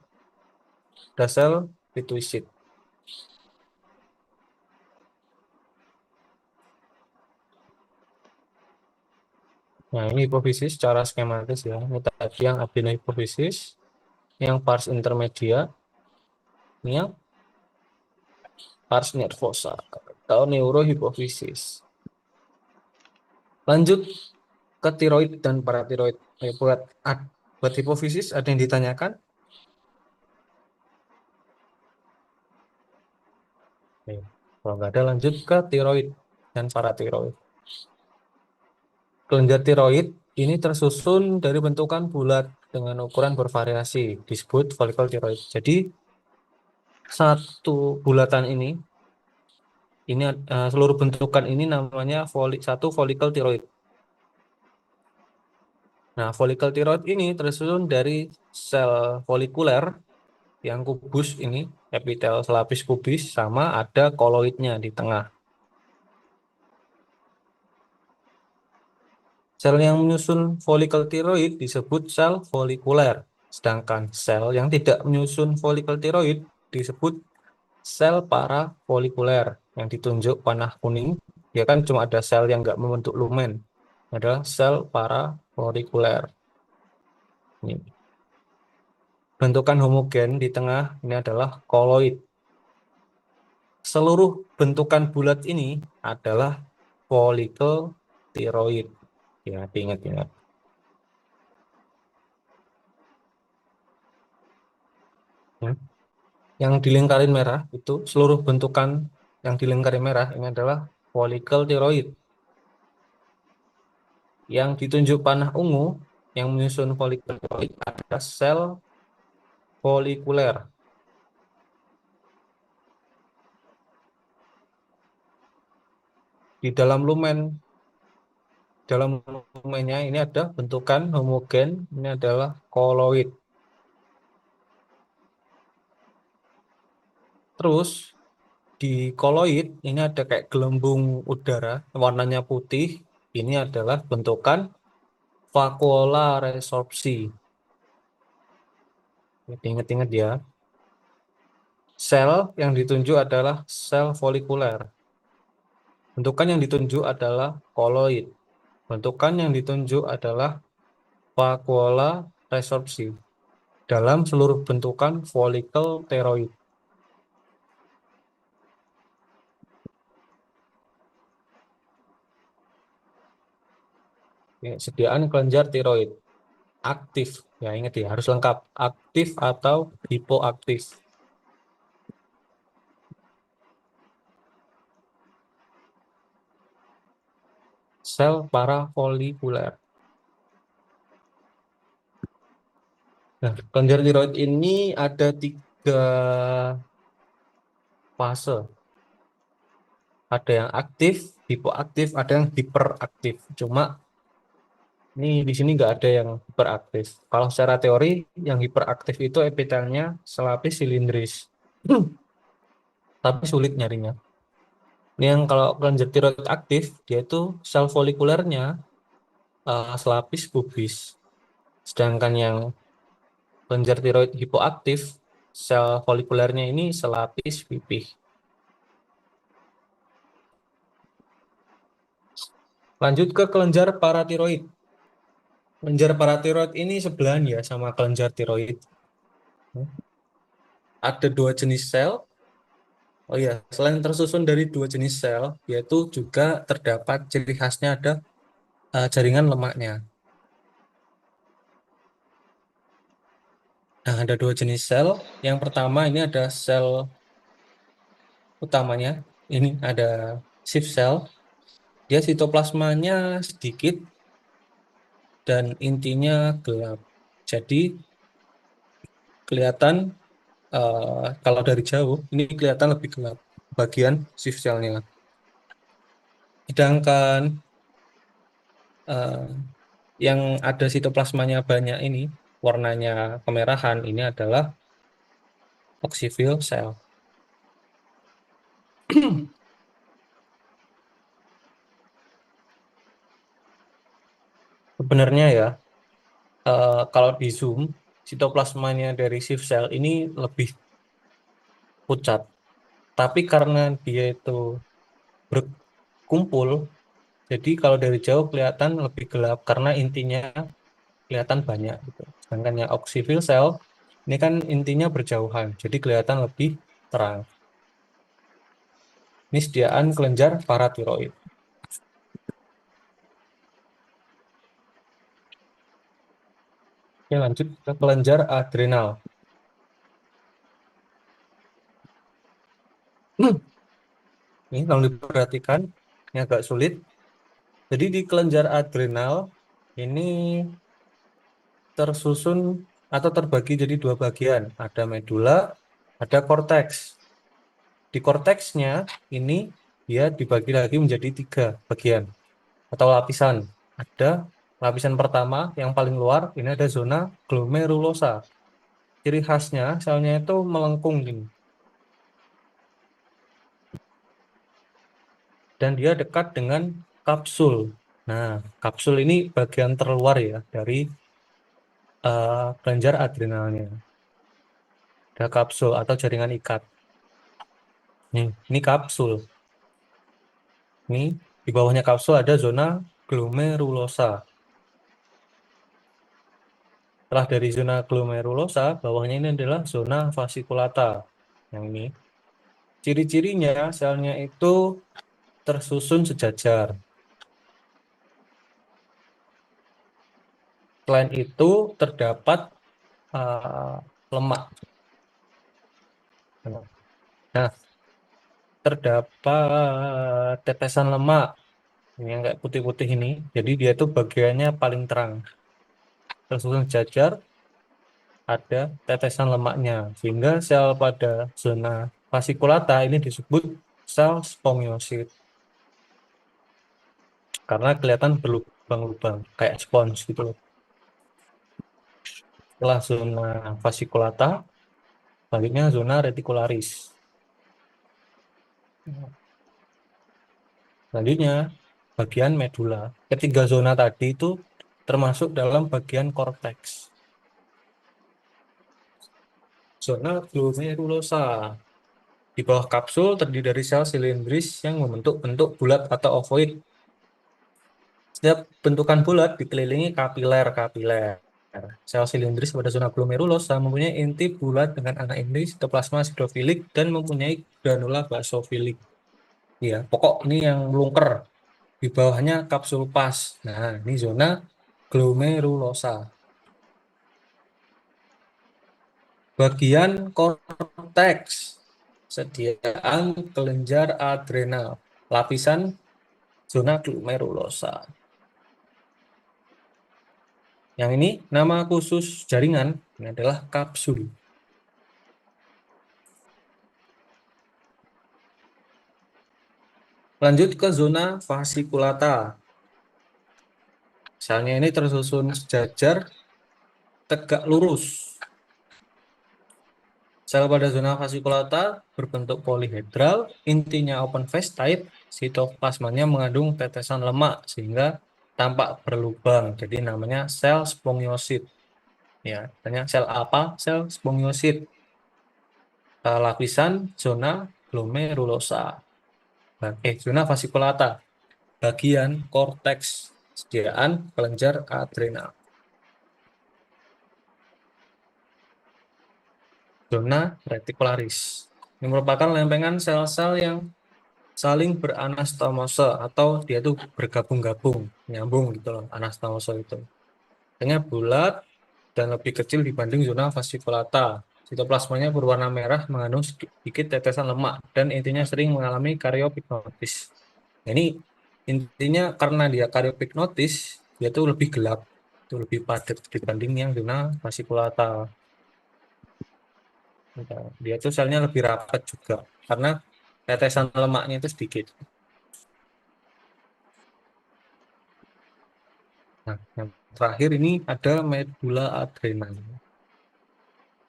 Ada sel pituisit. Nah, ini hipofisis secara skematis ya. Ini tadi yang adenohipofisis, yang pars intermedia, ini yang pars nervosa atau neurohipofisis. Lanjut ke tiroid dan paratiroid. Buat hipofisis ada yang ditanyakan? Kalau nggak ada, lanjut ke tiroid dan paratiroid. Kelenjar tiroid ini tersusun dari bentukan bulat dengan ukuran bervariasi, disebut folikel tiroid. Jadi satu bulatan ini seluruh bentukan ini namanya satu folikel tiroid. Nah, folikel tiroid ini tersusun dari sel folikuler yang kubus ini, epitel selapis kubis, sama ada koloidnya di tengah. Sel yang menyusun folikel tiroid disebut sel folikuler, sedangkan sel yang tidak menyusun folikel tiroid disebut sel parafolikuler yang ditunjuk panah kuning. Ya kan cuma ada sel yang nggak membentuk lumen, adalah sel parafolikuler. Ini. Bentukan homogen di tengah ini adalah koloid. seluruh bentukan bulat ini adalah folikel tiroid. Ya, ingat-ingat. Ya. Yang dilingkarin merah itu seluruh bentukan yang dilingkarin merah ini adalah folikel tiroid. Yang ditunjuk panah ungu yang menyusun folikel tiroid adalah sel folikuler. Di dalam lumennya ini ada bentukan homogen, ini adalah koloid. Terus di koloid ini ada kayak gelembung udara, warnanya putih. Ini adalah bentukan vakuola resorpsi. Ingat-ingat ya. Sel yang ditunjuk adalah sel folikuler. Bentukan yang ditunjuk adalah koloid. Bentukan yang ditunjuk adalah vakuola resorpsi dalam seluruh bentukan folikel teroid. Ya, sediaan kelenjar tiroid aktif. Ya, ingat ya, harus lengkap. Aktif atau hipoaktif. Sel parafolikuler. Nah, kelenjar tiroid ini ada 3 fase. Ada yang aktif, hipoaktif, ada yang hiperaktif. Cuma ini di sini nggak ada yang hiperaktif. Kalau secara teori, yang hiperaktif itu epitelnya selapis silindris. Tapi sulit nyarinya. Ini yang kalau kelenjar tiroid aktif, dia itu sel folikulernya selapis pubis. Sedangkan yang kelenjar tiroid hipoaktif, sel folikulernya ini selapis pipih. Lanjut ke kelenjar paratiroid. Kelenjar paratiroid ini sebelahan ya sama kelenjar tiroid. Ada 2 jenis sel. Oh ya, selain tersusun dari 2 jenis sel, yaitu juga terdapat ciri khasnya ada jaringan lemaknya. Nah, ada 2 jenis sel. Yang pertama ini ada sel utamanya. Ini ada shift cell. Dia sitoplasmanya sedikit dan intinya gelap. Jadi kelihatan kalau dari jauh ini kelihatan lebih gelap bagian shift cell-nya. Sedangkan eh, yang ada sitoplasmanya banyak ini warnanya kemerahan ini adalah oxyphil cell. Sebenarnya ya kalau di zoom sitoplasmanya dari shift cell ini lebih pucat. Tapi karena dia itu berkumpul, jadi kalau dari jauh kelihatan lebih gelap karena intinya kelihatan banyak gitu. Sedangkan yang oxyphil cell ini kan intinya berjauhan, jadi kelihatan lebih terang. Ini sediaan kelenjar paratiroid. Oke, lanjut ke kelenjar adrenal. Ini kalau diperhatikan, ini agak sulit. Jadi di kelenjar adrenal ini tersusun atau terbagi jadi 2 bagian. Ada medula, ada korteks. Di korteksnya ini dia dibagi lagi menjadi 3 bagian atau lapisan. Ada lapisan pertama yang paling luar, ini ada zona glomerulosa. Ciri khasnya selnya itu melengkung gini. Dan dia dekat dengan kapsul. Nah, kapsul ini bagian terluar ya dari kelenjar adrenalnya. Ada kapsul atau jaringan ikat. Ini kapsul. Ini di bawahnya kapsul ada zona glomerulosa. Setelah dari zona glomerulosa, bawahnya ini adalah zona fasciculata. Yang ini. Ciri-cirinya selnya itu tersusun sejajar. Selain itu terdapat lemak. Nah, terdapat tetesan lemak ini yang kayak putih-putih ini. Jadi dia itu bagiannya paling terang. Tersusun sejajar, ada tetesan lemaknya. Sehingga sel pada zona fasciculata ini disebut sel spongiosит. Karena kelihatan berlubang-lubang, kayak spons gitu loh. Setelah zona fasciculata, selanjutnya zona reticularis. Selanjutnya, bagian medula. Ketiga zona tadi itu termasuk dalam bagian korteks. Zona glomerulosa. Di bawah kapsul terdiri dari sel silindris yang membentuk bentuk bulat atau ovoid. Setiap bentukan bulat dikelilingi kapiler-kapiler. Sel silindris pada zona glomerulosa mempunyai inti bulat dengan anak inti sitoplasma sidofilik dan mempunyai granula basofilik. Ya, pokok ini yang melungker. Di bawahnya kapsul pas. Nah, ini zona glomerulosa. Bagian korteks, sediaan kelenjar adrenal, lapisan zona glomerulosa. Yang ini nama khusus jaringan ini adalah kapsul. Lanjut ke zona fasciculata. Misalnya ini tersusun sejajar, tegak lurus. Sel pada zona fasciculata berbentuk polihedral, intinya open face type, sitoplasmanya mengandung tetesan lemak sehingga tampak berlubang. Jadi namanya sel spongiosit. Ya, tanya sel apa? Sel spongiosit. Lapisan zona glomerulosa. Zona fasciculata. Bagian korteks, sediaan kelenjar adrenal. Zona reticularis. Ini merupakan lempengan sel-sel yang saling beranastomose atau dia tuh bergabung-gabung, nyambung gitu loh, anastomose itu. Bentuknya bulat dan lebih kecil dibanding zona fasciculata. Sitoplasmanya berwarna merah mengandung sedikit tetesan lemak dan intinya sering mengalami karyopignosis. Nah, ini intinya karena dia karyopignosis, dia tuh lebih gelap, itu lebih padat dibanding yang zona fasciculata. Dia tuh selnya lebih rapat juga karena tetesan lemaknya itu sedikit. Nah, yang terakhir ini ada medula adrenal.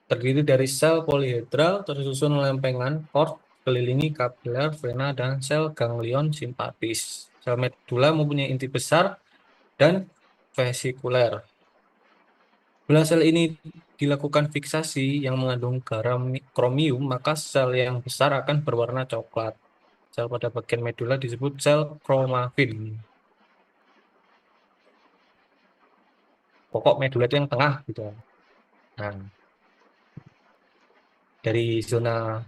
Terdiri dari sel polihedral tersusun lempengan cord kelilingi kapiler, vena, dan sel ganglion simpatis. Sel medula mempunyai inti besar dan vesikuler. Bila sel ini dilakukan fiksasi yang mengandung garam kromium, maka sel yang besar akan berwarna coklat. Sel pada bagian medula disebut sel kromafin. Pokok medula itu yang tengah gitu. Nah, dari zona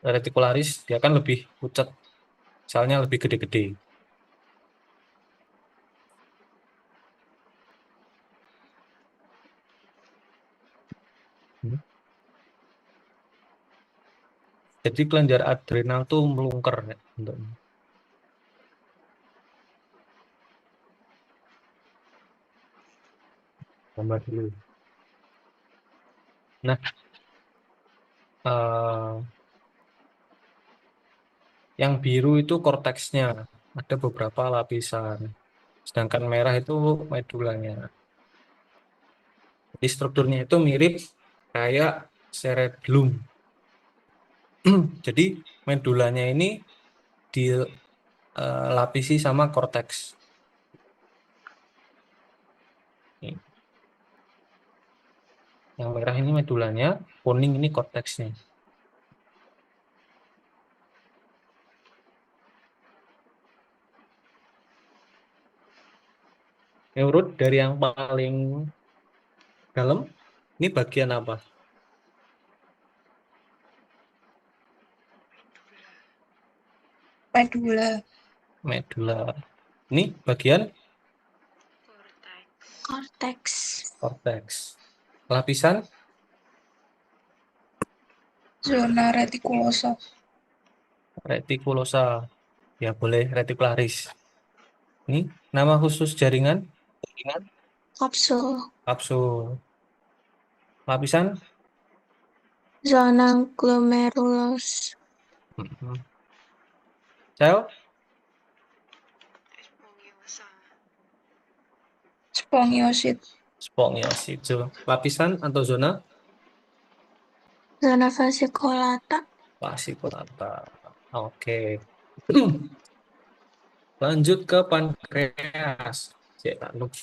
reticularis dia kan lebih pucat, selnya lebih gede-gede. Hmm. Jadi kelenjar adrenal tuh melungker ya, untuk gambar dulu. Nah, eh, yang biru itu korteksnya, ada beberapa lapisan. Sedangkan merah itu medulanya. Jadi strukturnya itu mirip kayak cerebellum. Jadi medulanya ini dilapisi sama korteks. Yang merah ini medulanya, kuning ini korteksnya. Urut dari yang paling dalam, ini bagian apa? Medula. Medula. Ini bagian Cortex. korteks. Lapisan Zona retikulosa. retikulosa. Ya boleh retikularis. Ini nama khusus jaringan Kapsul. kapsul. Lapisan Zona glomerulus. mm, sel Spongiosit. spongiosit. Lapisan atau zona Zona fasciculata. fasciculata. Oke. Lanjut ke pankreas. Cek, tak lupa.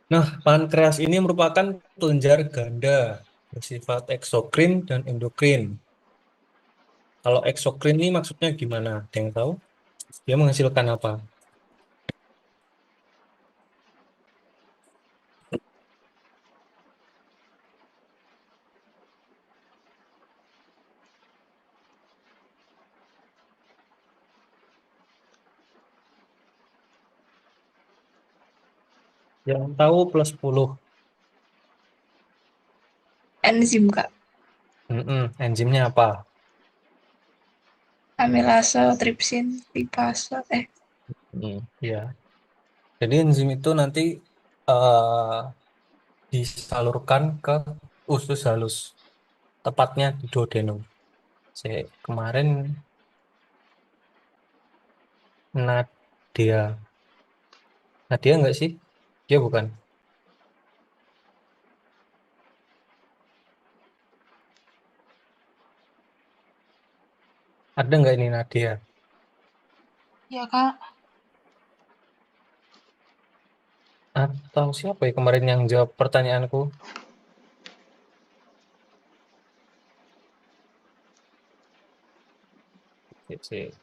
Nah, pankreas ini merupakan kelenjar ganda bersifat eksokrin dan endokrin. Kalau eksokrin ini maksudnya gimana? Ada yang tahu? Dia menghasilkan apa? Yang tahu plus 10. Enzim, Kak. Enzimnya apa? Amilase, tripsin, lipase. Ya. Jadi enzim itu nanti eh, disalurkan ke usus halus, tepatnya di duodenum. Kemarin Nadia, Nadia enggak sih? Dia bukan. Ada nggak ini Nadia? Ya, Kak. Atau siapa ya kemarin yang jawab pertanyaanku? Sip, sip.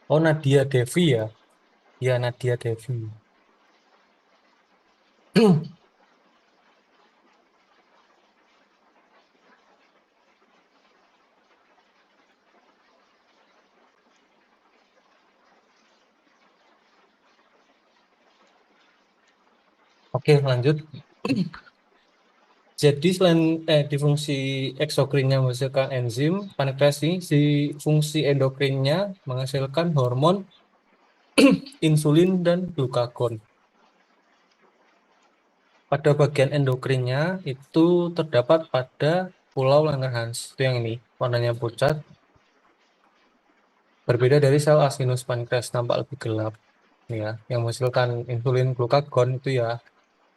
Oh, Nadia Devi ya? Ya, Nadia Devi. Oke, lanjut. Jadi selain di fungsi eksokrinnya menghasilkan enzim, pankreas ini si fungsi endokrinnya menghasilkan hormon insulin dan glukagon. Pada bagian endokrinnya itu terdapat pada pulau Langerhans. Itu yang ini, warnanya pucat. Berbeda dari sel acinus pankreas tampak lebih gelap. Ya, yang menghasilkan insulin glukagon itu ya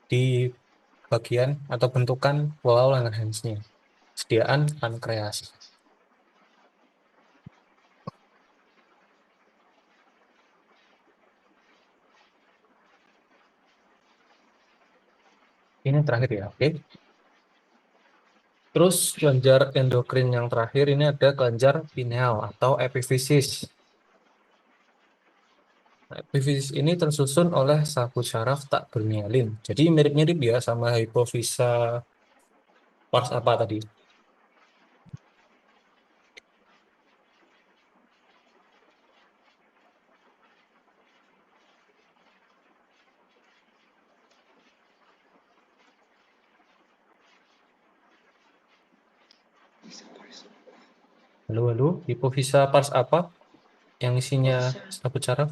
di bagian atau bentukan pulau Langerhansnya. Sediaan pankreas. Ini yang terakhir ya, oke. Terus kelenjar endokrin yang terakhir ini ada kelenjar pineal atau epifisis. Nah, epifisis ini tersusun oleh saku syaraf tak bermialin. Jadi mirip-mirip ya sama hipofisa pars apa tadi. Halo, halo, hipofisa pars apa yang isinya saku syaraf?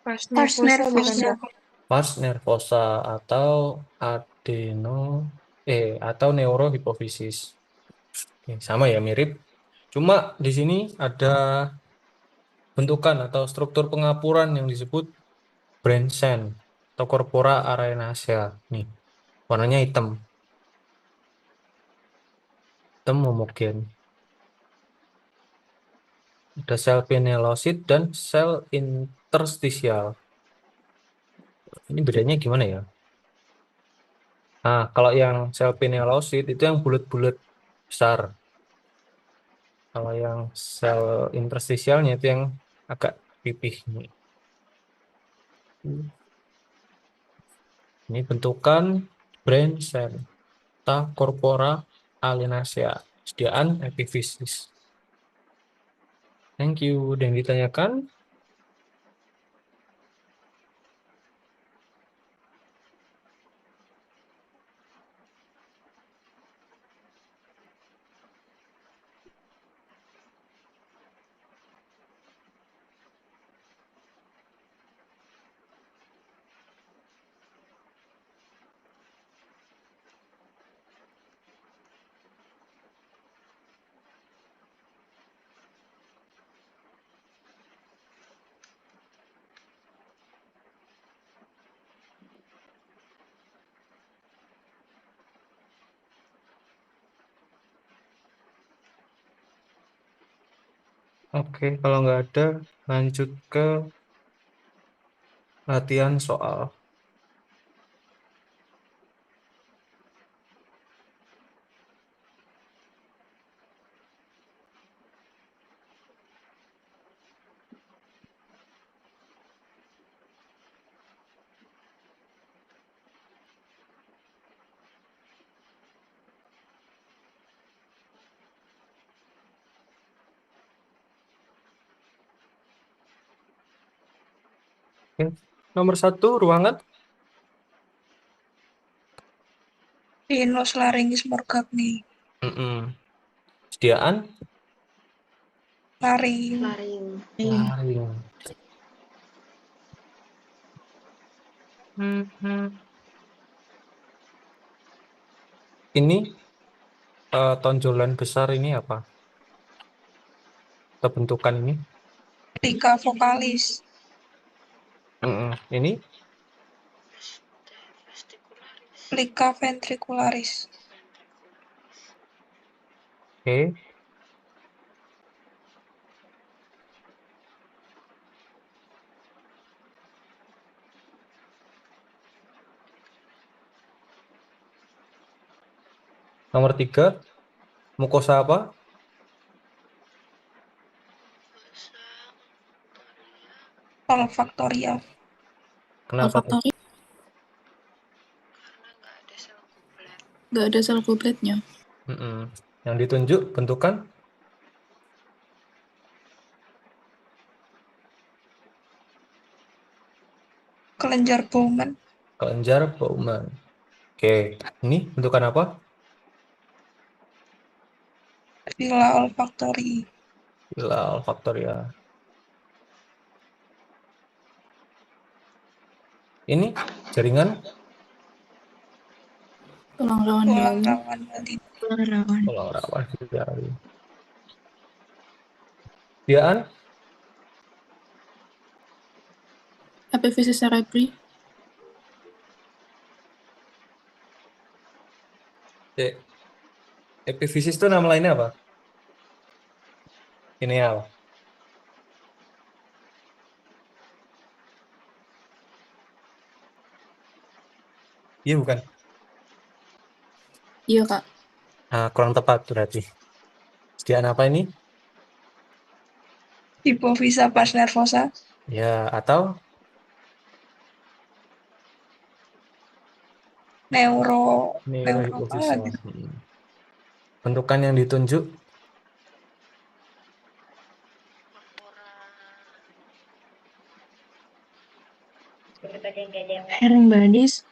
Pars Pars nervosa bukan, nervosa. Kak? Pars nervosa atau adeno atau neurohipofisis. Oke, sama ya mirip. Cuma di sini ada bentukan atau struktur pengapuran yang disebut Branchen atau Corpora arenacea. Nih, warnanya hitam. Hitam homogen. Ada sel pinealosid dan sel interstisial. Ini bedanya gimana ya? Nah, kalau yang sel pinealosid itu yang bulat-bulat besar. Kalau yang sel interstisialnya itu yang agak pipih. Ini bentukan brain cell, ta corpora alinacea, sediaan epifisis. Thank you. Ada yang ditanyakan? Oke, kalau nggak ada, lanjut ke latihan soal. Oke. Nomor 1, ruangan. Sinus laringis morgagni. Sediaan. Laring. Laring. Ini tonjolan besar ini apa? Atau bentukan ini? Plica vocalis. Ini Plica ventricularis. oke. Nomor 3, mukosa apa? Olfaktoria. Kenapa? Nggak ada sel gobletnya. Yang ditunjuk bentukan? Kelenjar Bowman. Kelenjar Bowman. Oke, ini bentukan apa? Villa olfactory. Villa olfaktoria. Ini jaringan? Tulang rawan Tulang jari. rawan Bali. Tulang rawan. Tulang rawan jari. Sediaan? Epifisis cerebri. Epifisis itu nama lainnya apa? Pineal. Iya bukan? Iya, Kak. Nah, kurang tepat berarti. Sediaan apa ini? Hypophysa pars nervosa. Ya, atau Neuro apa neurohipofisa. gitu. Bentukan yang ditunjuk? Hearing badis.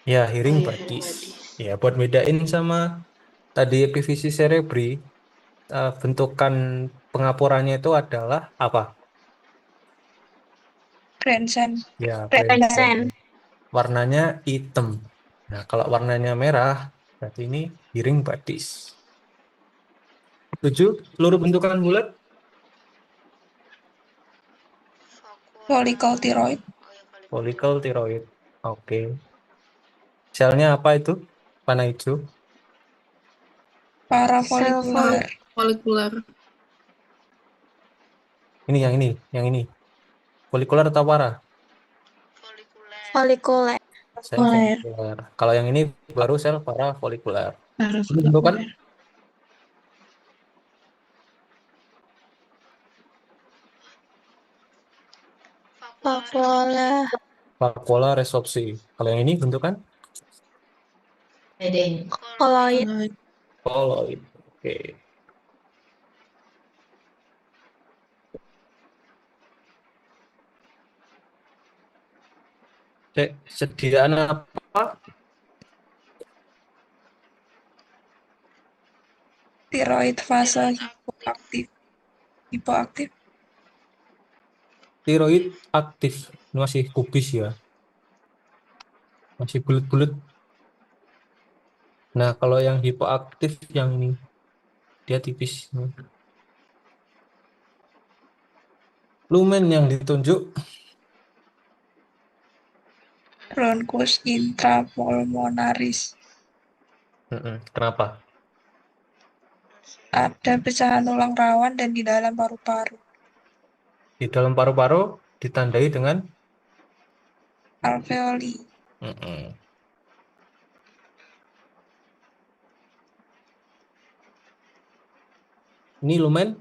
Ya, hearing badis. Ya, buat bedain sama tadi epifisis cerebri, bentukan pengapurannya itu adalah apa? Grandstand. Ya, Grandstand. warnanya hitam. Nah, kalau warnanya merah, berarti ini hearing badis. 7, seluruh bentukan bulat? Follicle thyroid. Follicle thyroid. Oke. Selnya apa itu? Warna hijau. Parafolikular. Folikular. yang ini. Folikuler atau para? Folikuler. Sel Folikuler. folikuler. Kalau yang ini baru sel parafolikuler. Baru Ini bentukan folikuler. Vakuola. vakuola resorpsi. Kalau yang ini bentukan Koloid. Koloid. koloid. Oke. Sediaan apa? Tiroid fase hipoaktif. Tiroid aktif. Ini masih kubis ya. Masih bulat-bulat. Nah, kalau yang hipoaktif yang ini dia tipis. Lumen yang ditunjuk Bronchus intrapulmonaris. Kenapa? Ada pecahan tulang rawan dan di dalam paru-paru. Di dalam paru-paru ditandai dengan Alveoli. Mm-mm. Ini lumen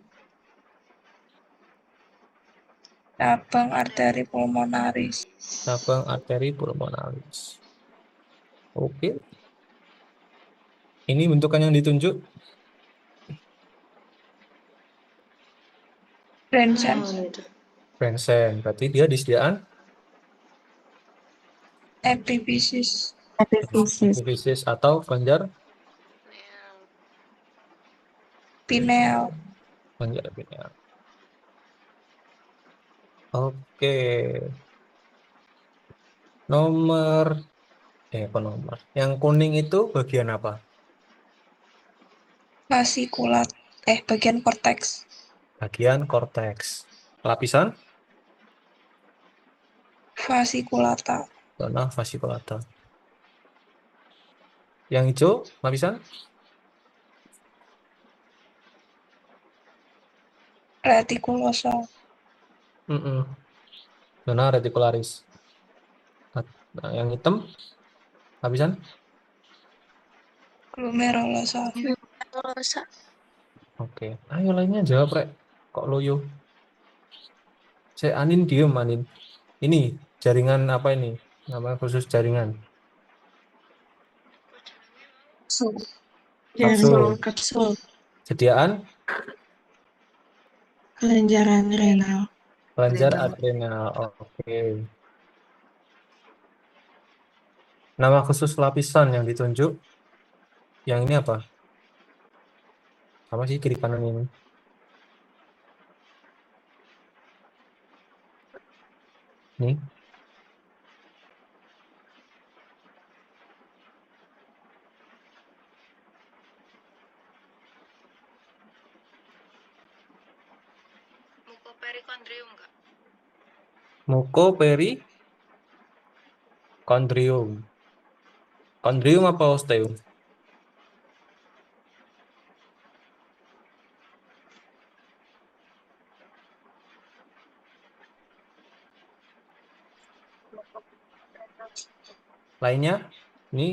Cabang arteri pulmonaris. cabang arteri pulmonaris. Oke. Ini bentukan yang ditunjuk Branson. Branson. Berarti dia disediaan Epiphysis. epifisis atau kelenjar Pineal. pineal. Oke. Nomor apa nomor? Yang kuning itu bagian apa? Fascikulat. Bagian korteks. Bagian korteks. Lapisan Fasciculata. zona fasciculata. Yang hijau lapisan Retikulosa. zona reticularis. Nah, yang hitam lapisan Glomerulosa. Glomerulosa. oke. Ayo lainnya jawab rek. Kok loyo? Saya Anin diem Anin. Ini jaringan apa ini? Nama khusus jaringan. Kapsul. Kapsul. Sediaan Kelenjaran renal. kelenjar adrenal. Oke. Nama khusus lapisan yang ditunjuk. Yang ini apa? Sama sih kiri kanan ini. Nih. Mukoperikondrium. Kondrium apa osteum? Lainnya, ini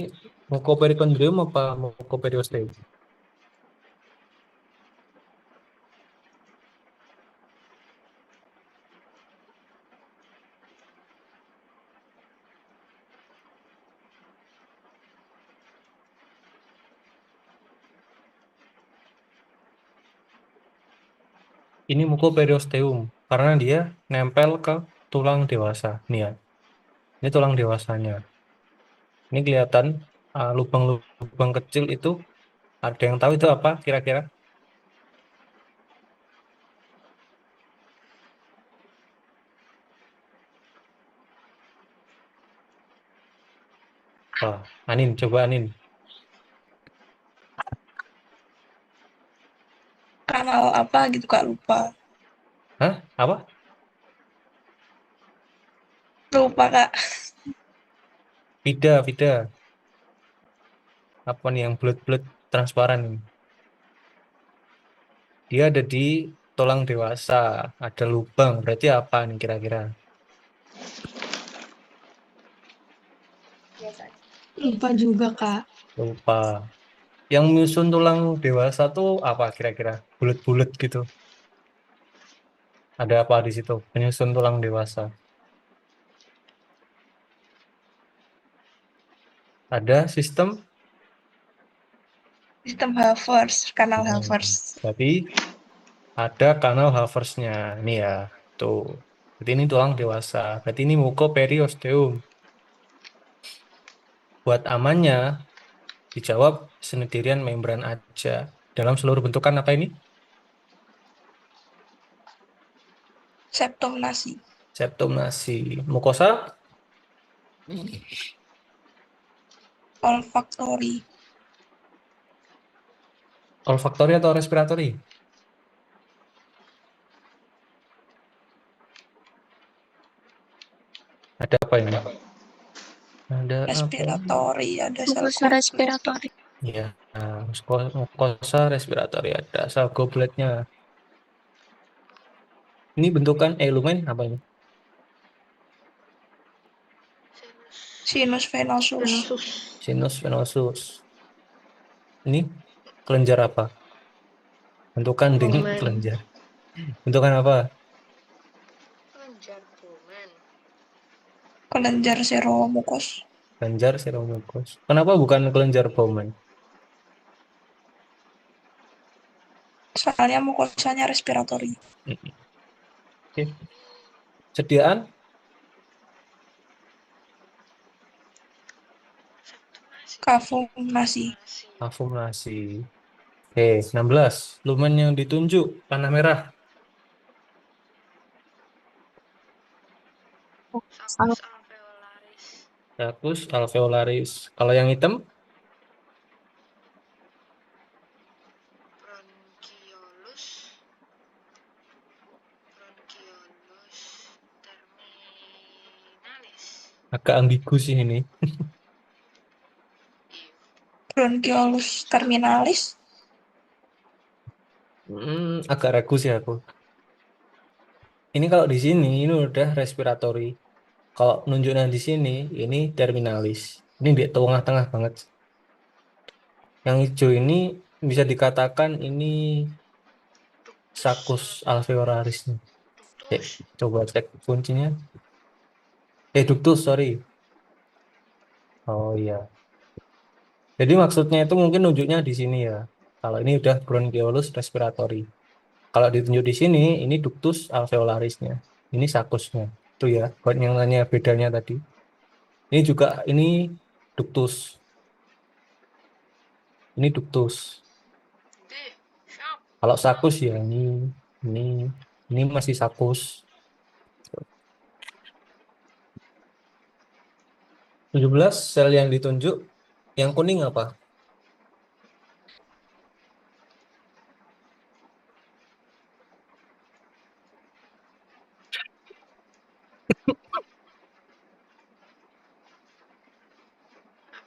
mukoperikondrium apa mukoperiosteum? Ini mukoperiosteum karena dia nempel ke tulang dewasa. Nih ya, ini tulang dewasanya. Ini kelihatan lubang-lubang kecil itu. Ada yang tahu itu apa kira-kira? Wah, Anin, coba Anin. Kanal apa gitu Kak, lupa. Hah? Apa? Lupa Kak. Vida. Apa nih yang bulat-bulat transparan ini? Dia ada di tulang dewasa, ada lubang, berarti apa nih kira-kira? Lupa juga, Kak. Lupa. Yang menyusun tulang dewasa tuh apa kira-kira? Bulat-bulat gitu. Ada apa di situ? Penyusun tulang dewasa. Ada sistem. Sistem Havertz, kanal Havertz. Tapi ada kanal Havertznya. Ini ya, tuh. Berarti ini tulang dewasa. Berarti ini mukoperiosteum. Buat amannya, dijawab sendirian membran aja. Dalam seluruh bentukan apa ini? Septum nasi. Septum nasi. Mukosa, Olfaktori. olfaktori atau respiratori? Ada apa ini? Ada apa? Respiratori, ada sel Mukosa respiratori. Ya, mukosa respiratori ada sel gobletnya. Ini bentukan lumen apa ini? sinus venosus. Sinus venosus. Ini kelenjar apa? Bentukan dengan kelenjar. Bentukan apa? Kelenjar seromukos. Kelenjar seromucus. Kenapa bukan kelenjar Bowman? Soalnya mukosanya respiratori. Oke. Sediaan Kafum nasi. afumasi. Oke, 16. Lumen yang ditunjuk panah merah. Zacus alveolaris. Kalau yang hitam? Agak ambigu sih ini. Bronchiolus terminalis. Agak ragu sih aku. Ini kalau di sini ini udah respiratori. Kalau nunjuknya di sini ini terminalis. Ini di tengah-tengah banget. Yang hijau ini bisa dikatakan ini Zacus alveolaris nih. Coba cek kuncinya. Ductus, sorry. Oh iya. Jadi maksudnya itu mungkin nunjuknya di sini ya. Kalau ini udah bronchiolus respiratory. Kalau ditunjuk di sini, ini ductus alveolarisnya. Ini sakusnya. Itu ya, buat yang nanya bedanya tadi. Ini juga, ini ductus. Ini ductus. Kalau sakus ya ini, ini masih sakus. 17 sel yang ditunjuk, yang kuning apa?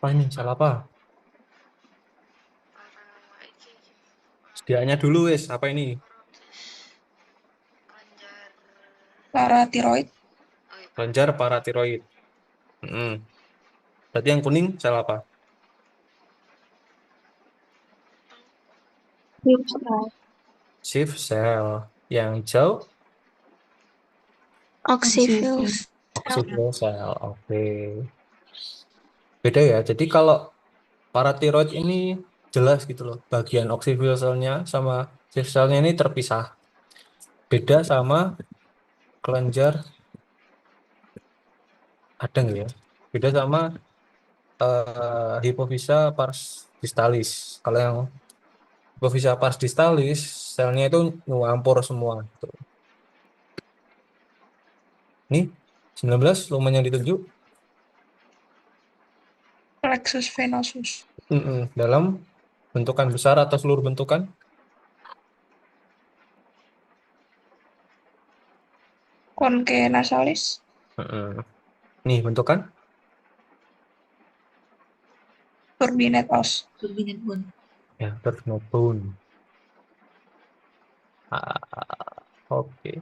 Apa ini? Salah apa? Sediaannya dulu wes. Apa ini? Paratiroid. Kelenjar paratiroid. Berarti yang kuning sel apa? Shift cell. Yang hijau Oxyphil. oxygen cell. Oke. Beda ya. Jadi kalau paratiroid ini jelas gitu loh. Bagian oxygen cell-nya sama shift cell-nya ini terpisah. Beda sama kelenjar, ada nggak ya? Beda sama hipofisa pars distalis. Kalau yang hipofisa pars distalis, selnya itu nguampur semua. Tuh. Nih, 19 lumen yang ditunjuk. Plexus venosus. Dalam bentukan besar atau seluruh bentukan? Conche nasalis. Nih, bentukan? Turbinate os. Ya, bone. Oke.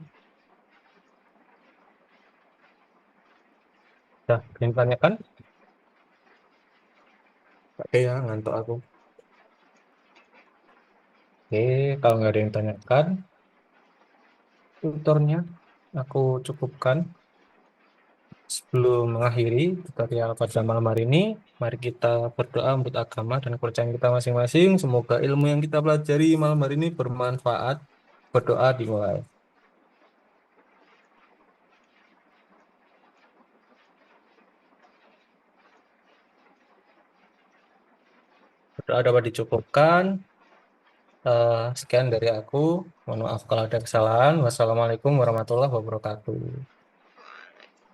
Dah, yang tanyakan? Oke ya, ngantuk aku. Oke, kalau nggak ada yang tanyakan, tutornya aku cukupkan. Sebelum mengakhiri tutorial pada malam hari ini, mari kita berdoa menurut agama dan kepercayaan kita masing-masing. Semoga ilmu yang kita pelajari malam hari ini bermanfaat. Berdoa dimulai. Berdoa dapat dicukupkan. Sekian dari aku. Mohon maaf kalau ada kesalahan. Wassalamualaikum warahmatullahi wabarakatuh.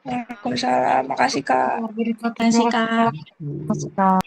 Waalaikumsalam. Makasih, Kak. Terima kasih, Kak. Hmm.